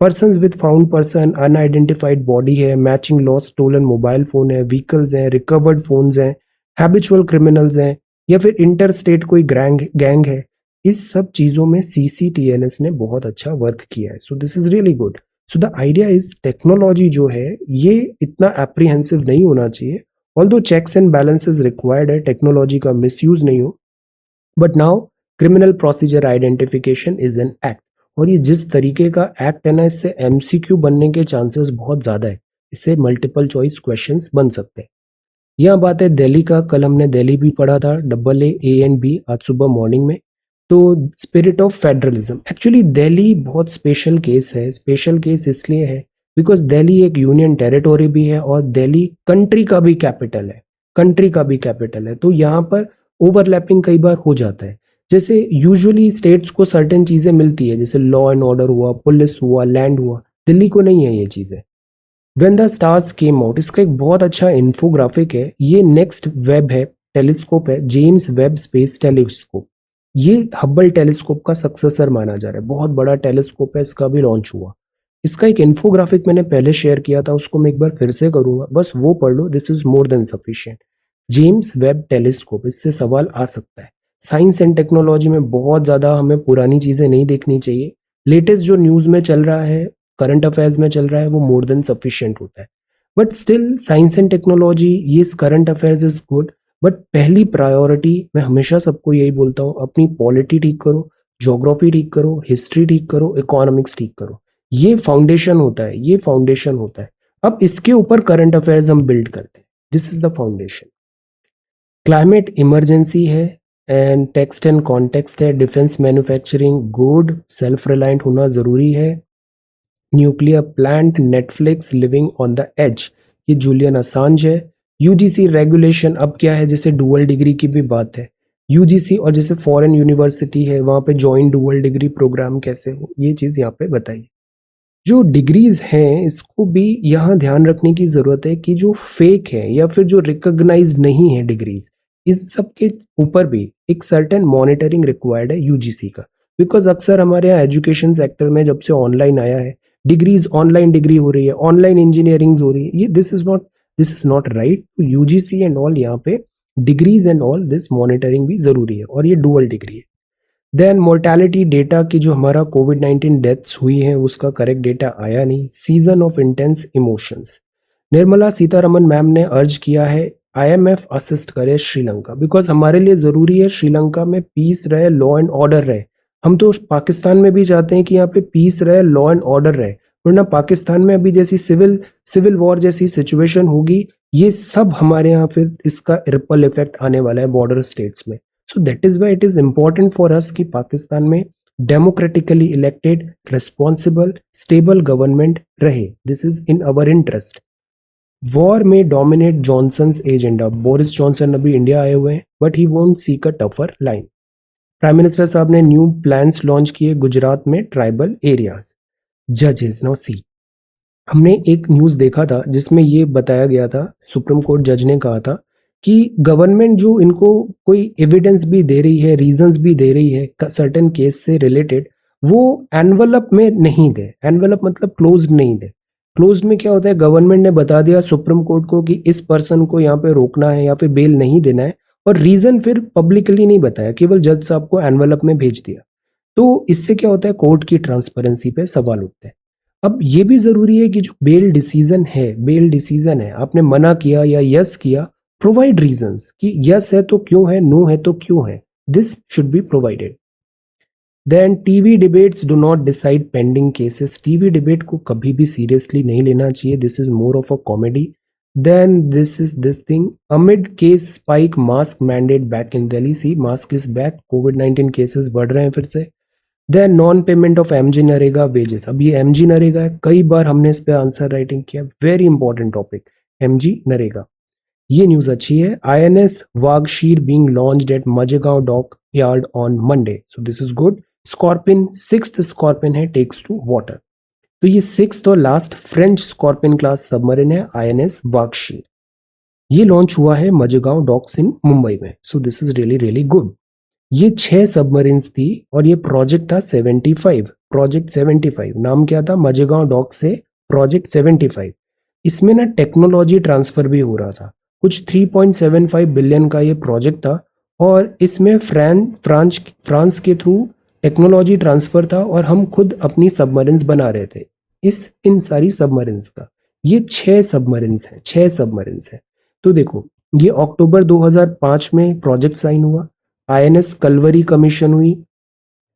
Persons with found person, unidentified body है, matching loss, stolen mobile phone है, व्हीकल्स हैं, रिकवर्ड फोन्स हैं, हैबिचुअल क्रिमिनल्स हैं, या फिर इंटर स्टेट कोई गैंग है, इस सब चीजों में सीसीटीएनएस ने बहुत अच्छा वर्क किया है। So this is really good. So the idea is technology जो है ये इतना एप्रीहेंसिव नहीं होना चाहिए, although checks and balances required है, टेक्नोलॉजी का मिसयूज नहीं हो, but now criminal procedure identification is an act. और ये जिस तरीके का एक्ट है ना, इससे एमसीक्यू बनने के चांसेस बहुत ज्यादा है, इससे मल्टीपल चॉइस क्वेश्चंस बन सकते हैं। यह बात है दिल्ली का, कल हमने दिल्ली भी पढ़ा था, डबल ए एंड बी, आज सुबह मॉर्निंग में। तो spirit of federalism, actually Delhi बहुत स्पेशल केस है। स्पेशल केस इसलिए है बिकॉज दिल्ली एक यूनियन टेरिटोरी भी है और दिल्ली कंट्री का भी कैपिटल है, कंट्री का भी कैपिटल है। तो यहाँ पर ओवरलैपिंग कई बार हो जाता है। जैसे यूजुअली स्टेट्स को सर्टेन चीजें मिलती है, जैसे लॉ एंड ऑर्डर हुआ, पुलिस हुआ, लैंड हुआ, दिल्ली को नहीं है ये चीजें। When the stars came out, इसका एक बहुत अच्छा इन्फोग्राफिक है, ये नेक्स्ट वेब है, टेलीस्कोप है, जेम्स वेब स्पेस टेलीस्कोप। ये हब्बल टेलीस्कोप का सक्सेसर माना जा रहा है, बहुत बड़ा टेलीस्कोप है, इसका भी लॉन्च हुआ। इसका एक इन्फोग्राफिक मैंने पहले शेयर किया था, उसको मैं एक बार फिर से करूंगा, बस वो पढ़ लो, this is more than sufficient. James Webb telescope, इससे सवाल आ सकता है। साइंस एंड टेक्नोलॉजी में बहुत ज्यादा हमें पुरानी चीजें नहीं देखनी चाहिए, लेटेस्ट जो न्यूज में चल रहा है, करंट अफेयर्स में चल रहा है, वो मोर देन सफिशिएंट होता है। But still science and technology, ये current affairs is good, but पहली प्रायोरिटी मैं हमेशा सबको यही बोलता हूँ, अपनी पॉलिटी ठीक करो, ज्योग्राफी ठीक करो, हिस्ट्री ठीक करो, इकोनॉमिक्स ठीक करो। ये फाउंडेशन होता है, ये फाउंडेशन होता है। अब इसके ऊपर करंट अफेयर्स हम बिल्ड करते हैं, this is the foundation. Climate emergency है एंड टेक्स्ट एंड कॉन्टेक्स्ट है, defence manufacturing good, self reliant होना जरूरी है, nuclear plant, Netflix, living on the edge, ये जूलियन असांज है। यूजीसी रेगुलेशन, अब क्या है, जैसे डुअल डिग्री की भी बात है, यूजीसी और जैसे फॉरेन यूनिवर्सिटी है वहां पे जॉइंट डुअल डिग्री प्रोग्राम कैसे हो, ये चीज यहाँ पे बताइए। जो डिग्रीज हैं इसको भी यहाँ ध्यान रखने की जरूरत है कि जो फेक है या फिर जो रिकॉग्नाइज्ड नहीं है डिग्रीज, इस सब के ऊपर भी एक सर्टेन मॉनिटरिंग रिक्वायर्ड है यूजीसी का। बिकॉज अक्सर हमारे यहाँ एजुकेशन सेक्टर में जब से ऑनलाइन आया है, डिग्रीज ऑनलाइन डिग्री हो रही है, ऑनलाइन इंजीनियरिंग हो रही है, ये दिस इज नॉट राइट। तो यूजीसी एंड ऑल यहाँ पे degrees and all this monitoring भी जरूरी है, और ये डुअल डिग्री है। देन मोर्टेलिटी डेटा की, जो हमारा कोविड-19 डेथ्स हुई हैं उसका करेक्ट डेटा आया नहीं। Season of intense emotions, Nirmala Sitharaman ma'am ने अर्ज किया है आईएमएफ असिस्ट करे श्रीलंका, बिकॉज हमारे लिए जरूरी है श्रीलंका में पीस रहे, लॉ एंड ऑर्डर रहे। हम तो पाकिस्तान में भी चाहते हैं कि यहाँ पे पीस रहे, लॉ एंड ऑर्डर रहे, वरना पाकिस्तान में अभी जैसी सिविल वॉर जैसी सिचुएशन होगी, ये सब हमारे यहाँ फिर इसका रिपल इफेक्ट आने वाला है बॉर्डर स्टेट्स में। So that is why it is important for us कि पाकिस्तान में democratically elected, responsible, stable government रहे, this is in our interest. War में dominate Johnson's agenda, Boris Johnson अभी इंडिया आए हुए हैं but he won't seek a tougher line. Prime minister साहब ने न्यू प्लान्स लॉन्च किए गुजरात में ट्राइबल एरियाज। जजेस नाउ सी, हमने एक न्यूज देखा था जिसमें ये बताया गया था, सुप्रीम कोर्ट जज ने कहा था कि गवर्नमेंट जो इनको कोई एविडेंस भी दे रही है, रीजंस भी दे रही है सर्टेन केस से रिलेटेड, वो एनवलप में नहीं दे। एनवलप मतलब क्लोज्ड नहीं दे। क्लोज्ड में क्या होता है, गवर्नमेंट ने बता दिया सुप्रीम कोर्ट को कि इस पर्सन को यहाँ पे रोकना है या फिर बेल नहीं देना है, और रीजन फिर पब्लिकली नहीं बताया, केवल जज साहब को एनवलप में भेज दिया। तो इससे क्या होता है, कोर्ट की ट्रांसपेरेंसी पे सवाल उठते हैं। अब ये भी जरूरी है कि जो बेल डिसीजन है, आपने मना किया या यस किया, प्रोवाइड रीजंस कि यस है तो क्यों है, नो है तो क्यों है, this should be provided. Then TV debates do not decide pending cases. TV debate को कभी भी सीरियसली नहीं लेना चाहिए, this is more of a comedy. Then this is this thing, amid case spike mask mandate back in Delhi. See, mask is back, कोविड-19 cases बढ़ रहे हैं फिर से। Then non payment of MG NREGA wages. अब ये एमजी नरेगा है, कई बार हमने इस पे आंसर राइटिंग किया, very important topic, MG NREGA. ये न्यूज अच्छी है। INS Vagsheer being launched at Mazagon dock yard on Monday, so this is good. Scorpene, sixth Scorpene है, टेक्स टू वाटर। तो ये सिक्स्थ और last French Scorpene class submarine है INS Vagsheer. ये लॉन्च हुआ है मजेगांव डॉक्स इन मुंबई में, so this is really really good. ये 6 सबमरीन्स थी और ये प्रोजेक्ट था 75, प्रोजेक्ट 75। नाम क्या था, मजेगांव डॉक से प्रोजेक्ट 75। इसमें ना टेक्नोलॉजी ट्रांसफर भी हो रहा था। कुछ 3.75 बिलियन का ये प्रोजेक्ट था और इसमें फ्रांस के थ्रू टेक्नोलॉजी ट्रांसफर था और हम खुद अपनी सबमरीन्स बना रहे थे इन सारी सबमरीन्स का। ये 6 सबमरीन्स हैं। तो देखो, ये अक्टूबर 2005 में प्रोजेक्ट साइन हुआ। आईएनएस कलवरी कमीशन हुई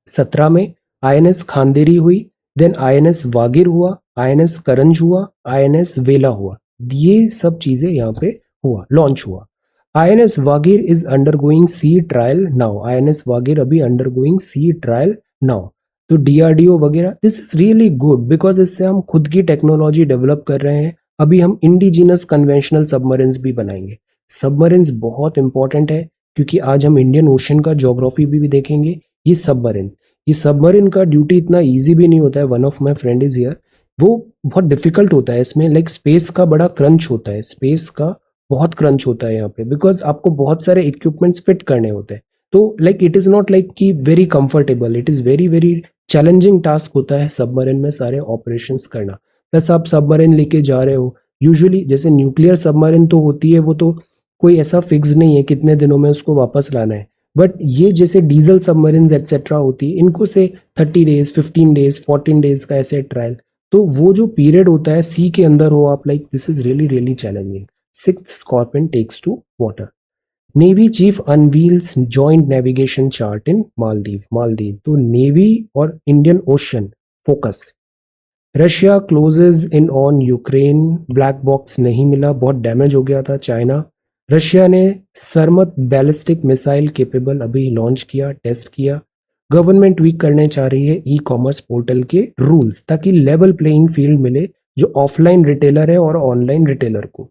17 में, आईएनएस खांदेरी हुई, देन आईएनएस वागिर हुआ, आईएनएस करंज हुआ, आईएनएस वेला हुआ। ये सब चीजें यहाँ पे हुआ, लॉन्च हुआ। INS Vagir is undergoing sea trial now. INS Vagir अभी अंडरगोइंग सी ट्रायल नाउ। तो डीआरडीओ वगैरह, this is really good because इससे हम खुद की टेक्नोलॉजी डेवलप कर रहे हैं। अभी हम इंडिजिनस कन्वेंशनल सबमरीन्स भी बनाएंगे। सबमरीन्स बहुत इंपॉर्टेंट है क्योंकि आज हम इंडियन ओशन का ज्योग्राफी भी देखेंगे। ये सबमरीन का ड्यूटी इतना इजी भी नहीं होता है। One of my friend is here, वो बहुत डिफिकल्ट होता है इसमें, लाइक स्पेस का बड़ा क्रंच होता है, स्पेस का बहुत क्रंच होता है यहाँ पे, बिकॉज आपको बहुत सारे इक्विपमेंट्स फिट करने होते हैं। तो like it is not like कि very comfortable, it is very very challenging task होता है सबमरीन में सारे ऑपरेशंस करना। प्लस आप सबमरीन लेके जा रहे हो, यूजुअली जैसे न्यूक्लियर सबमरीन तो होती है, वो तो कोई ऐसा फिक्स नहीं है कितने दिनों में उसको वापस लाना है। बट ये जैसे डीजल सबमरीन एटसेट्रा होती है, इनको से 30 डेज, 15 डेज, 14 डेज का ऐसे ट्रायल। तो वो जो पीरियड होता है सी के अंदर हो आप, like this is really really challenging. Sixth Scorpene takes to water. Navy chief unveils joint navigation chart in Maldives. तो नेवी और Indian ocean focus. Russia closes in on Ukraine. Black box नहीं मिला, बहुत डैमेज हो गया था चाइना। रशिया ने सरमत ballistic missile capable अभी लॉन्च किया, टेस्ट किया। गवर्नमेंट वीक करने चाह रही है ई कॉमर्स पोर्टल के रूल्स, ताकि लेवल प्लेइंग फील्ड मिले जो ऑफलाइन रिटेलर है और ऑनलाइन रिटेलर को।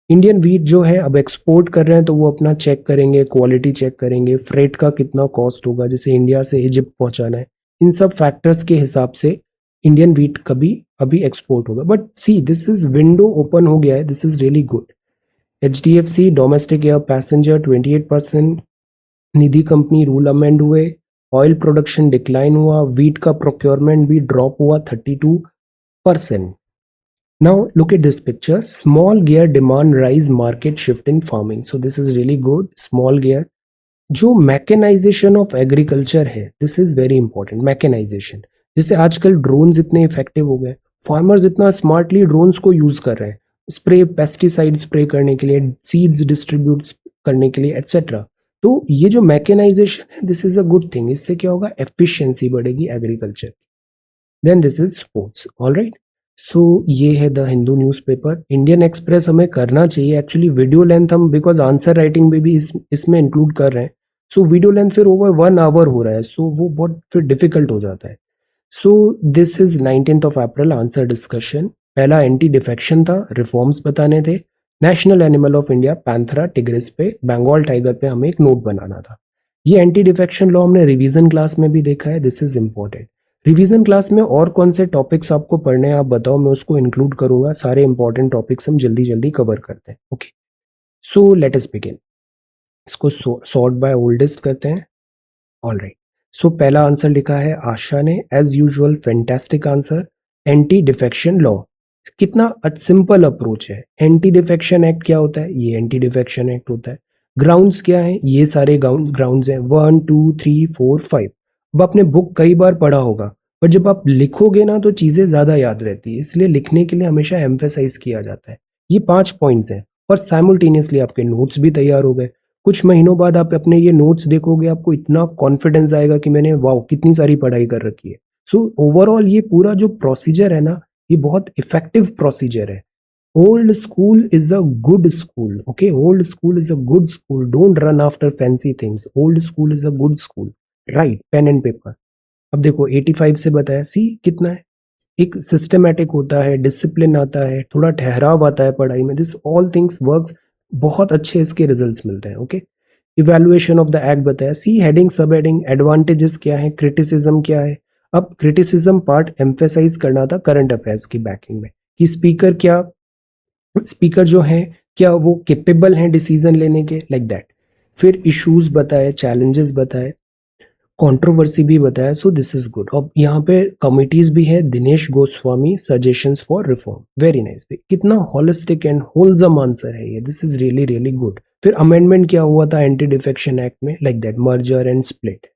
इंडियन वीट जो है अब एक्सपोर्ट कर रहे हैं तो वो अपना चेक करेंगे, क्वालिटी चेक करेंगे, फ्रेट का कितना कॉस्ट होगा, जैसे इंडिया से इजिप्ट पहुंचाना है, इन सब फैक्टर्स के हिसाब से इंडियन वीट कभी अभी एक्सपोर्ट होगा। But see, this is window open हो गया है, this is really good. HDFC domestic air passenger 28%, Nidhi company rule amend हुए, ऑयल प्रोडक्शन डिक्लाइन हुआ, वीट का प्रोक्योरमेंट भी ड्रॉप हुआ 32%। Now look at this picture. Small gear demand rise, market shift in farming. So this is really good. Small gear. जो mechanisation of agriculture है, this is very important. Mechanisation, जैसे आजकल drones इतने effective हो गए, farmers इतना smartly drones को use कर रहे हैं, स्प्रे, पेस्टिसाइड स्प्रे करने के लिए, सीड्स डिस्ट्रीब्यूट करने के लिए, एटसेट्रा। तो ये जो मैकेनाइजेशन है, this is a good thing. इससे क्या होगा, एफिशिएंसी बढ़ेगी agriculture. Then this is sports, alright. So ये है the Hindu newspaper. Indian Express हमें करना चाहिए एक्चुअली, वीडियो लेंथ हम बिकॉज आंसर राइटिंग में भी इसमें इंक्लूड कर रहे हैं। सो वीडियो लेंथ फिर ओवर 1 आवर हो रहा है, सो वो बहुत फिर डिफिकल्ट हो जाता है। So this is 19th of April answer discussion. पहला एंटी डिफेक्शन था, रिफॉर्म्स बताने थे। National animal of India Panthera tigris पे, बंगाल टाइगर पे हमें एक नोट बनाना था। ये एंटी डिफेक्शन लॉ हमने रिवीजन क्लास में भी देखा है, this is important. Revision class में और कौन से टॉपिक्स आपको पढ़ने हैं आप बताओ, मैं उसको इंक्लूड करूंगा। सारे इंपॉर्टेंट टॉपिक्स हम जल्दी जल्दी कवर करते हैं, okay. So let us begin. इसको सॉर्ट बाय ओल्डेस्ट करते हैं। ऑल राइट, सो पहला आंसर लिखा है आशा ने, as usual fantastic answer, anti defection law. कितना सिंपल अप्रोच है। एंटी डिफेक्शन एक्ट क्या होता है? ये एंटी डिफेक्शन एक्ट होता है। ग्राउंड्स क्या है? ये सारे ग्राउंड्स हैं, 1 2 3 4 5। अब आपने बुक कई बार पढ़ा होगा, पर जब आप लिखोगे ना तो चीजें ज्यादा याद रहती है, इसलिए लिखने के लिए हमेशा एम्फेसाइज किया जाता है। ये 5 पॉइंट्स हैं और साइमल्टेनियसली आपके नोट्स भी तैयार हो गए। कुछ महीनों बाद आप अपने ये नोट्स देखोगे, आपको इतना कॉन्फिडेंस आएगा कि मैंने वाओ कितनी सारी पढ़ाई कर रखी है। सो ओवरऑल ये पूरा जो प्रोसीजर है ना, ये बहुत इफेक्टिव प्रोसीजर है। Old school is a good school, okay, old school is a good school, don't run after fancy things, old school is a good school. Right, pen and paper. अब देखो 85 से बताया, सी कितना है? एक सिस्टमेटिक होता है, डिसिप्लिन आता है, थोड़ा ठहराव आता है पढ़ाई में, दिस ऑल थिंग्स वर्क्स, बहुत अच्छे इसके रिजल्ट्स मिलते हैं। Okay, evaluation of the act बताया, सी हेडिंग सब हेडिंग, एडवांटेजेस क्या है, क्रिटिसिज्म क्या है। अब क्रिटिसिज्म पार्ट एम्फेसाइज करना था करंट अफेयर्स की बैकिंग में, कि स्पीकर क्या, स्पीकर जो है क्या वो केपेबल हैं डिसीजन लेने के, लाइक दैट। फिर इश्यूज बताए, चैलेंजेस बताए, कंट्रोवर्सी भी बताया, सो दिस इज गुड। अब यहाँ पे कमिटीज भी है, Dinesh Goswami suggestions for reform, very nice. कितना होलिस्टिक एंड होलसम आंसर है ये, this is really really good. फिर अमेंडमेंट क्या हुआ था एंटी डिफेक्शन एक्ट में, like that, merger and split.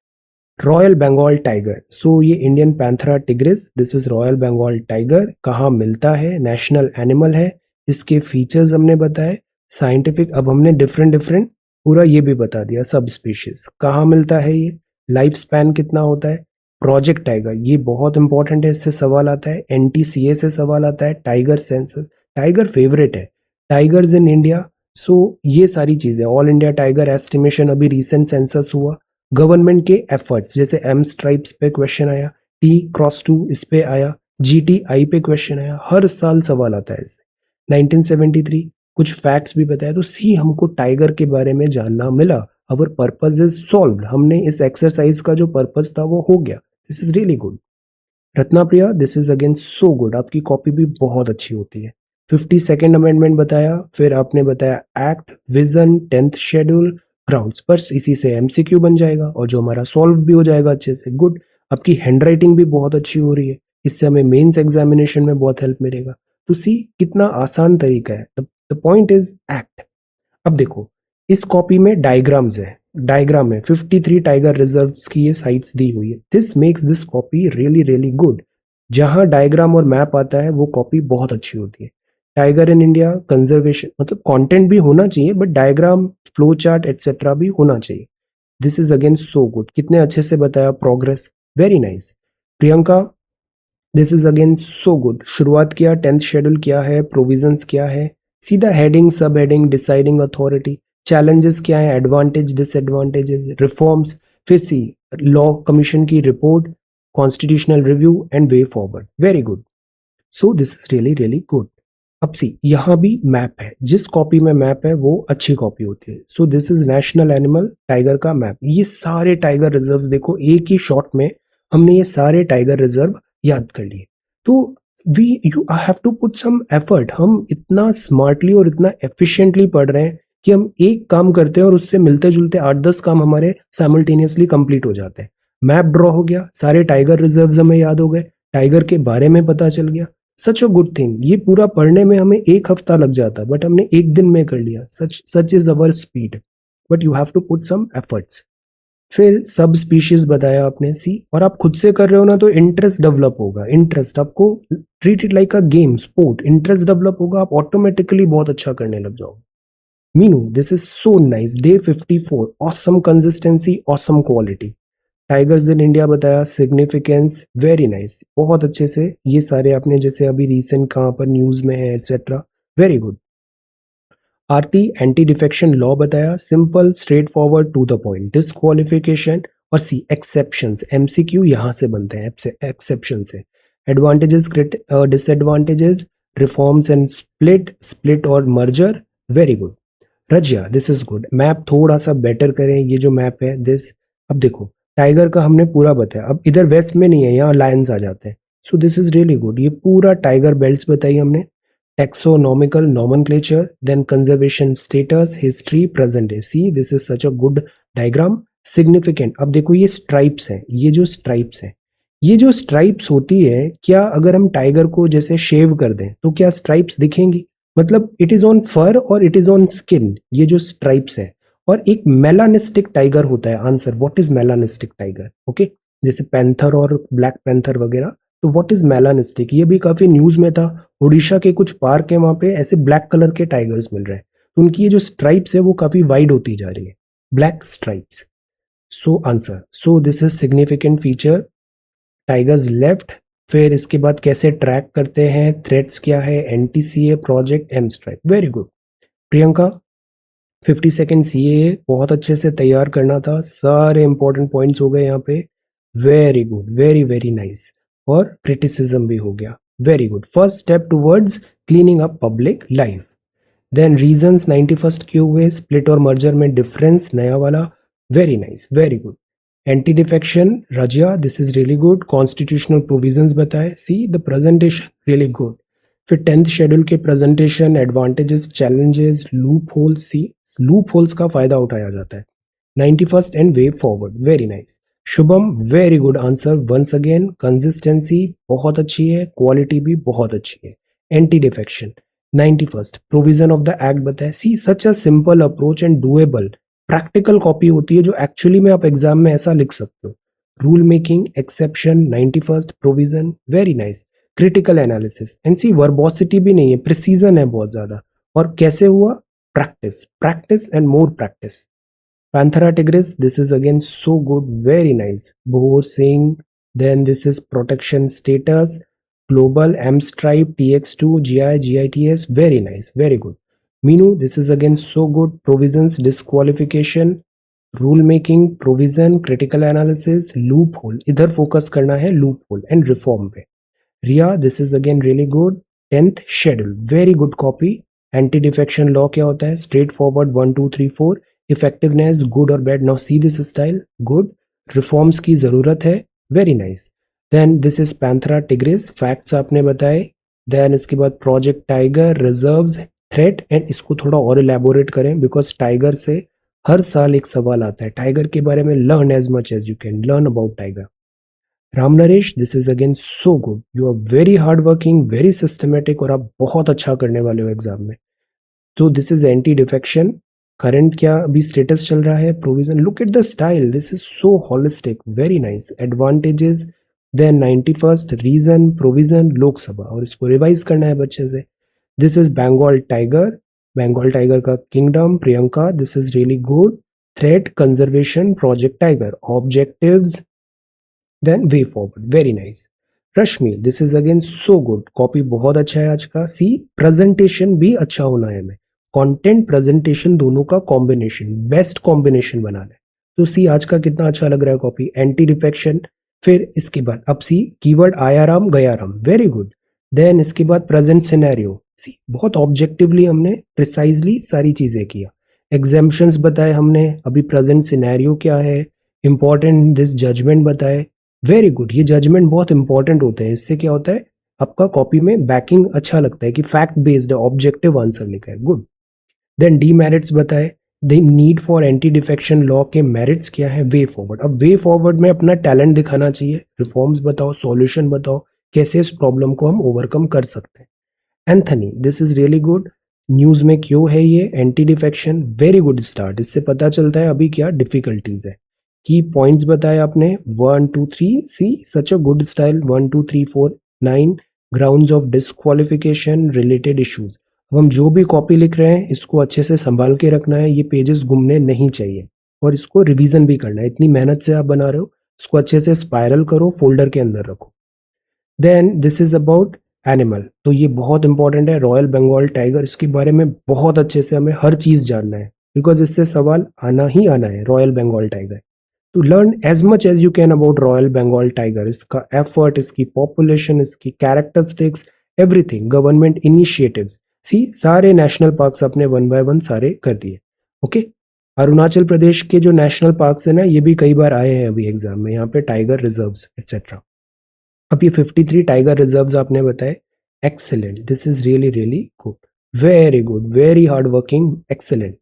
Royal Bengal tiger, so ये Indian panthera tigris, this is royal Bengal tiger. कहाँ मिलता है? नेशनल एनिमल है। इसके फीचर्स हमने बताए, साइंटिफिक, अब हमने डिफरेंट डिफरेंट पूरा ये भी बता दिया, सब स्पीशीज कहाँ मिलता है ये, लाइफ स्पैन कितना होता है। प्रोजेक्ट टाइगर, ये बहुत इंपॉर्टेंट है, इससे सवाल आता है, एनटीसीए से सवाल आता है, टाइगर सेंसस, टाइगर फेवरेट है, टाइगर्स इन इंडिया। सो ये सारी चीजें, ऑल इंडिया टाइगर एस्टिमेशन, अभी रिसेंट सेंसस हुआ, गवर्नमेंट के एफर्ट्स, जैसे एम स्ट्राइप्स पे क्वेश्चन आया, T x2 इस पे आया, GTI पे क्वेश्चन आया, हर साल सवाल आता है इससे। 1973 कुछ फैक्ट्स भी बताया, तो सी हमको टाइगर के बारे में जानना मिला। अवर पर्पज इज सॉल्व्ड, हमने इस एक्सरसाइज का जो पर्पज था वो हो गया, this is really good. Ratna Priya, this is again so good, आपकी कॉपी भी बहुत अच्छी होती है। 52nd अमेंडमेंट बताया, फिर आपने बताया act, vision, 10th schedule, grounds, पर इसी से एमसीक्यू बन जाएगा और जो हमारा सॉल्व भी हो जाएगा अच्छे से, गुड। आपकी हैंडराइटिंग भी बहुत अच्छी हो रही है, इससे हमें मेंस एग्जामिनेशन में बहुत हेल्प मिलेगा। तो सी कितना आसान तरीका है। The point is act. अब देखो इस कॉपी में डायग्राम्स है, डायग्राम है, 53 टाइगर रिजर्व्स की ये साइट्स दी हुई है, this makes this copy really really good. जहां डायग्राम और मैप आता है वो कॉपी बहुत अच्छी होती है। टाइगर इन इंडिया कंजर्वेशन, मतलब कंटेंट भी होना चाहिए, but diagram, flow chart etcetera भी होना चाहिए। This is again so good, कितने अच्छे से बताया, progress, very nice. Priyanka, this is again so good, शुरुआत किया, 10th शेड्यूल क्या है, प्रोविजंस क्या है, सीधा हेडिंग, सब हेडिंग, डिसाइडिंग अथॉरिटी, चैलेंजेस क्या है, एडवांटेज डिसएडवांटेजेस, रिफॉर्म्स, फिर सी लॉ कमीशन की report, constitutional review and way forward, very good. So this is really really good. अब सी यहाँ भी मैप है, जिस कॉपी में मैप है वो अच्छी कॉपी होती है। So this is national animal tiger का मैप, ये सारे टाइगर रिजर्व्स देखो एक ही शॉट में हमने ये सारे टाइगर रिजर्व याद कर लिए। तो we you have to put some effort, हम इतना स्मार्टली और इतना एफिशिएंटली पढ़ रहे हैं कि हम एक काम करते हैं और उससे मिलते जुलते 8-10 काम हमारे साइमल्टेनियसली कंप्लीट हो जाते हैं। मैप ड्रॉ हो गया, सारे टाइगर रिजर्व्स हमें याद हो गए, टाइगर के बारे में पता चल गया, सच अ गुड थिंग। ये पूरा पढ़ने में हमें 1 हफ्ता लग जाता, बट हमने एक दिन में कर लिया, such is our speed, but you have to put some efforts. फिर सब स्पीशीज बताया आपने, सी, और आप खुद से कर रहे हो ना तो इंटरेस्ट डेवलप होगा, इंटरेस्ट आपको, treat it like a game, sport, interest develop होगा, आप ऑटोमेटिकली बहुत अच्छा करने लग जाओगे। Meenu, this is so nice, day 54, awesome consistency, awesome quality, tigers in India बताया, सिग्निफिकेंस, वेरी नाइस, बहुत अच्छे से ये सारे आपने, जैसे अभी रिसेंट कहाँ पर न्यूज में है etcetera, very good. Aarti, anti defection law बताया, simple, straightforward, to the point, disqualification, और सी एक्सेप्शंस, एमसीक्यू यहाँ से बनते हैं, एक्सेप्शन से, advantages, disadvantages, reforms and split, split और merger, very good. Razia, this is good, map थोड़ा सा बेटर करें, ये जो मैप है दिस। अब देखो टाइगर का हमने पूरा बताया, अब इधर वेस्ट में नहीं है, यहाँ लायंस आ जाते हैं, सो दिस इज रियली गुड, ये पूरा टाइगर बेल्ट्स बताई हमने। taxonomical nomenclature, then conservation status, history, present day. See, this is such a good diagram. Significant. अब देखो ये स्ट्राइप्स हैं, ये जो स्ट्राइप्स हैं, ये जो स्ट्राइप्स होती है, क्या अगर हम टाइगर को जैसे शेव कर दें तो क्या स्ट्राइप्स दिखेंगी? मतलब इट इज ऑन फर और इट इज ऑन स्किन, ये जो स्ट्राइप्स है। और एक मेलानिस्टिक टाइगर होता है। Answer, what is melanistic tiger? Okay, जैसे पैंथर और ब्लैक पैंथर वगैरह। तो व्हाट इज मेलानिस्टिक, ये भी काफी न्यूज में था। उड़ीसा के कुछ पार्क है, वहां पे ऐसे ब्लैक कलर के टाइगर्स मिल रहे हैं, तो उनकी ये जो स्ट्राइप्स है वो काफी वाइड होती जा रही है, black stripes. So answer, so this is significant feature, tigers left. फिर इसके बाद कैसे ट्रैक करते हैं, थ्रेट्स क्या है, NTCA project, M stripe. Very good Priyanka, 52nd CAA बहुत अच्छे से तैयार करना था, सारे इंपॉर्टेंट पॉइंट्स हो गए यहाँ पे। Very good, very very nice. और क्रिटिसिज्म भी हो गया। Very good, first step towards cleaning up public life. Then reasons 91st क्यों हुए, स्प्लिट और मर्जर में डिफरेंस, नया वाला। Very nice, very good. Anti defection Razia, this is really good. Constitutional provisions बताए, see the presentation really good. फिर 10th schedule के presentation, advantages, challenges, loophole, see loophole का फायदा उठाया जाता है। 91st and way forward, very nice. Shubham, very good answer once again. Consistency बहुत अच्छी है, क्वालिटी भी बहुत अच्छी है। Anti defection 91st, provision of the act बताए, सी such a simple approach and doable. Practical copy होती है जो एक्चुअली में आप एग्जाम में ऐसा लिख सकते हो। Rule making exception 91st provision, very nice. Critical analysis and see verbosity भी नहीं है, प्रिसीजन है बहुत ज्यादा। और कैसे हुआ, practice, practice and more practice. Panthera tigris, this is again so good, very nice. Bohor Singh, then this is protection status, global, M stripe, TX2, GI, GITS, very nice, very good. Minu, this is again so good. Provisions, disqualification, rule making, provision, critical analysis, loophole. इधर focus करना है loophole and reform पे. Ria, this is again really good. 10th schedule, very good copy. Anti defection law क्या होता है, straight forward 1 2 3 4. Effectiveness good और bad, now see this style, good. Reforms की जरूरत है, very nice. Then this is panthera tigris, facts आपने बताए। देन इसके बाद project tiger, reserves, threat, and इसको थोड़ा और इलेबोरेट करें बिकॉज टाइगर से हर साल एक सवाल आता है। टाइगर के बारे में learn as much as you can, learn about tiger. Ram Naresh, this is again so good, you are very hard working, very systematic, और आप बहुत अच्छा करने वाले हो एग्जाम में। तो this is anti defection, current क्या अभी स्टेटस चल रहा है, provision, look at the style, this is so holistic, very nice. Advantages, then 91st reason, provision, Lok Sabha, और इसको रिवाइज करना है बच्चे से। This is Bengal tiger, Bengal tiger का kingdom, Priyanka, this is really good. Threat, conservation, project tiger, objectives, then way forward, very nice. Rashmi, this is again so good, copy बहुत अच्छा है आज का। सी प्रेजेंटेशन भी अच्छा होना है हमें, कंटेंट प्रेजेंटेशन दोनों का कॉम्बिनेशन, बेस्ट कॉम्बिनेशन बनाना है। तो सी आज का कितना अच्छा लग रहा है कॉपी। एंटी डिफेक्शन, फिर इसके बाद अब see keyword Aaya Ram Gaya Ram, very good. Then इसके बाद प्रेजेंट सिनेरियो, सी बहुत ऑब्जेक्टिवली हमने प्रिसाइजली सारी चीजें किया। एग्जाम्पशंस बताए हमने, अभी प्रेजेंट सिनेरियो क्या है, इंपॉर्टेंट दिस जजमेंट बताए, वेरी गुड। ये जजमेंट बहुत इंपॉर्टेंट होते हैं, इससे क्या होता है आपका कॉपी में बैकिंग अच्छा लगता है कि फैक्ट बेस्ड है, ऑब्जेक्टिव आंसर लिखा है, गुड। देन डी मेरिट्स बताए, the need for anti defection law के मेरिट्स क्या है, वे फॉरवर्ड। अब वे फॉरवर्ड में अपना टैलेंट दिखाना चाहिए, रिफॉर्म्स बताओ, सॉल्यूशन बताओ, कैसे इस प्रॉब्लम को हम ओवरकम कर सकते हैं। Anthony, this is really good, news में क्यों है ये anti defection, very good start, इससे पता चलता है अभी क्या डिफिकल्टीज है। की पॉइंट्स बताए आपने 1 2 3, see such a good style, 1 2 3 4 9 grounds of disqualification, related issues. अब हम जो भी कॉपी लिख रहे हैं इसको अच्छे से संभाल के रखना है, ये पेजेस घूमने नहीं चाहिए, और इसको रिवीजन भी करना है। इतनी मेहनत से आप बना रहे हो, इसको अच्छे से स्पाइरल करो, फोल्डर के अंदर रखो। Then this is about animal, तो ये बहुत इंपॉर्टेंट है, रॉयल बंगाल टाइगर, इसके बारे में बहुत अच्छे से हमें हर चीज जानना है बिकॉज इससे सवाल आना ही आना है। Royal Bengal tiger, to learn as much as you can about Royal Bengal tiger, इसका एफर्ट, इसकी पॉपुलेशन, इसकी कैरेक्टरिस्टिक्स, एवरीथिंग, गवर्नमेंट इनिशिएटिव्स। सी सारे नेशनल पार्क्स आपने 1 बाय 1 सारे कर दिए, ओके। अरुणाचल प्रदेश के जो नेशनल पार्क्स है ना, ये भी कई बार आए हैं अभी एग्जाम में, यहाँ पे टाइगर रिजर्व्स एक्सेट्रा। अब ये 53 टाइगर रिजर्व्स आपने बताए। excellent. This is really, really good. Very good. Very hardworking. Excellent.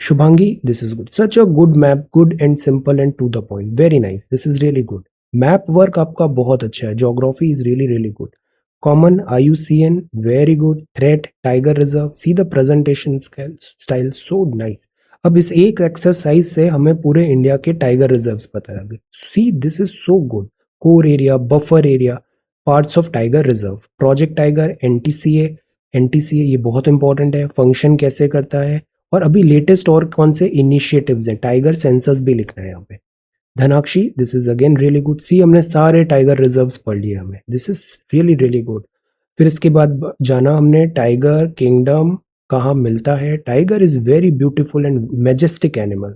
Shubhangi, this is good. Such a good map, good and simple and to the point. Very nice. This is really good. Map work आपका बहुत अच्छा है. Geography is really, really good. Common IUCN, very good. Threat, Tiger Reserve. See the presentation style, so nice. अब इस एक exercise से हमें पूरे इंडिया के टाइगर रिजर्व्स पता लगे. सी this is so good. Core area, buffer area, parts of tiger reserve, project tiger, NTCA ये बहुत इंपॉर्टेंट है. फंक्शन कैसे करता है, और अभी लेटेस्ट और कौन से इनिशिएटिव्स हैं. टाइगर सेंसस भी लिखना है यहाँ पे. Dhanakshi, this is again really good. See हमने सारे टाइगर रिजर्व्स पढ़ लिए हमें. This is really really good. फिर इसके बाद जाना हमने टाइगर किंगडम कहाँ मिलता है. Tiger is very beautiful and Majestic animal.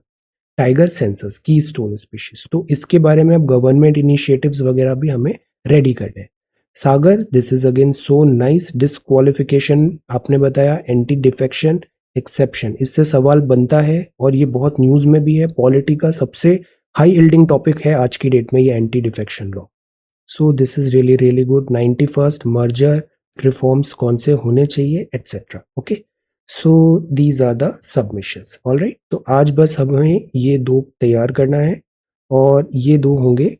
Tiger census की स्टोन स्पीशीज, तो इसके बारे में अब गवर्नमेंट इनिशिएटिव्स वगैरह भी हमें रेडी करने हैं. Sagar, this is again so nice. Disqualification आपने बताया, एंटी डिफेक्शन एक्सेप्शन, इससे सवाल बनता है और ये बहुत न्यूज में भी है. पॉलिटी का सबसे हाई यील्डिंग टॉपिक है आज की डेट में ये anti defection law. So this is really really good. 91st merger reforms कौन से होने चाहिए etcetera. Okay, so these are the submissions. Alright, तो आज बस हमें ये दो तैयार करना है और ये दो होंगे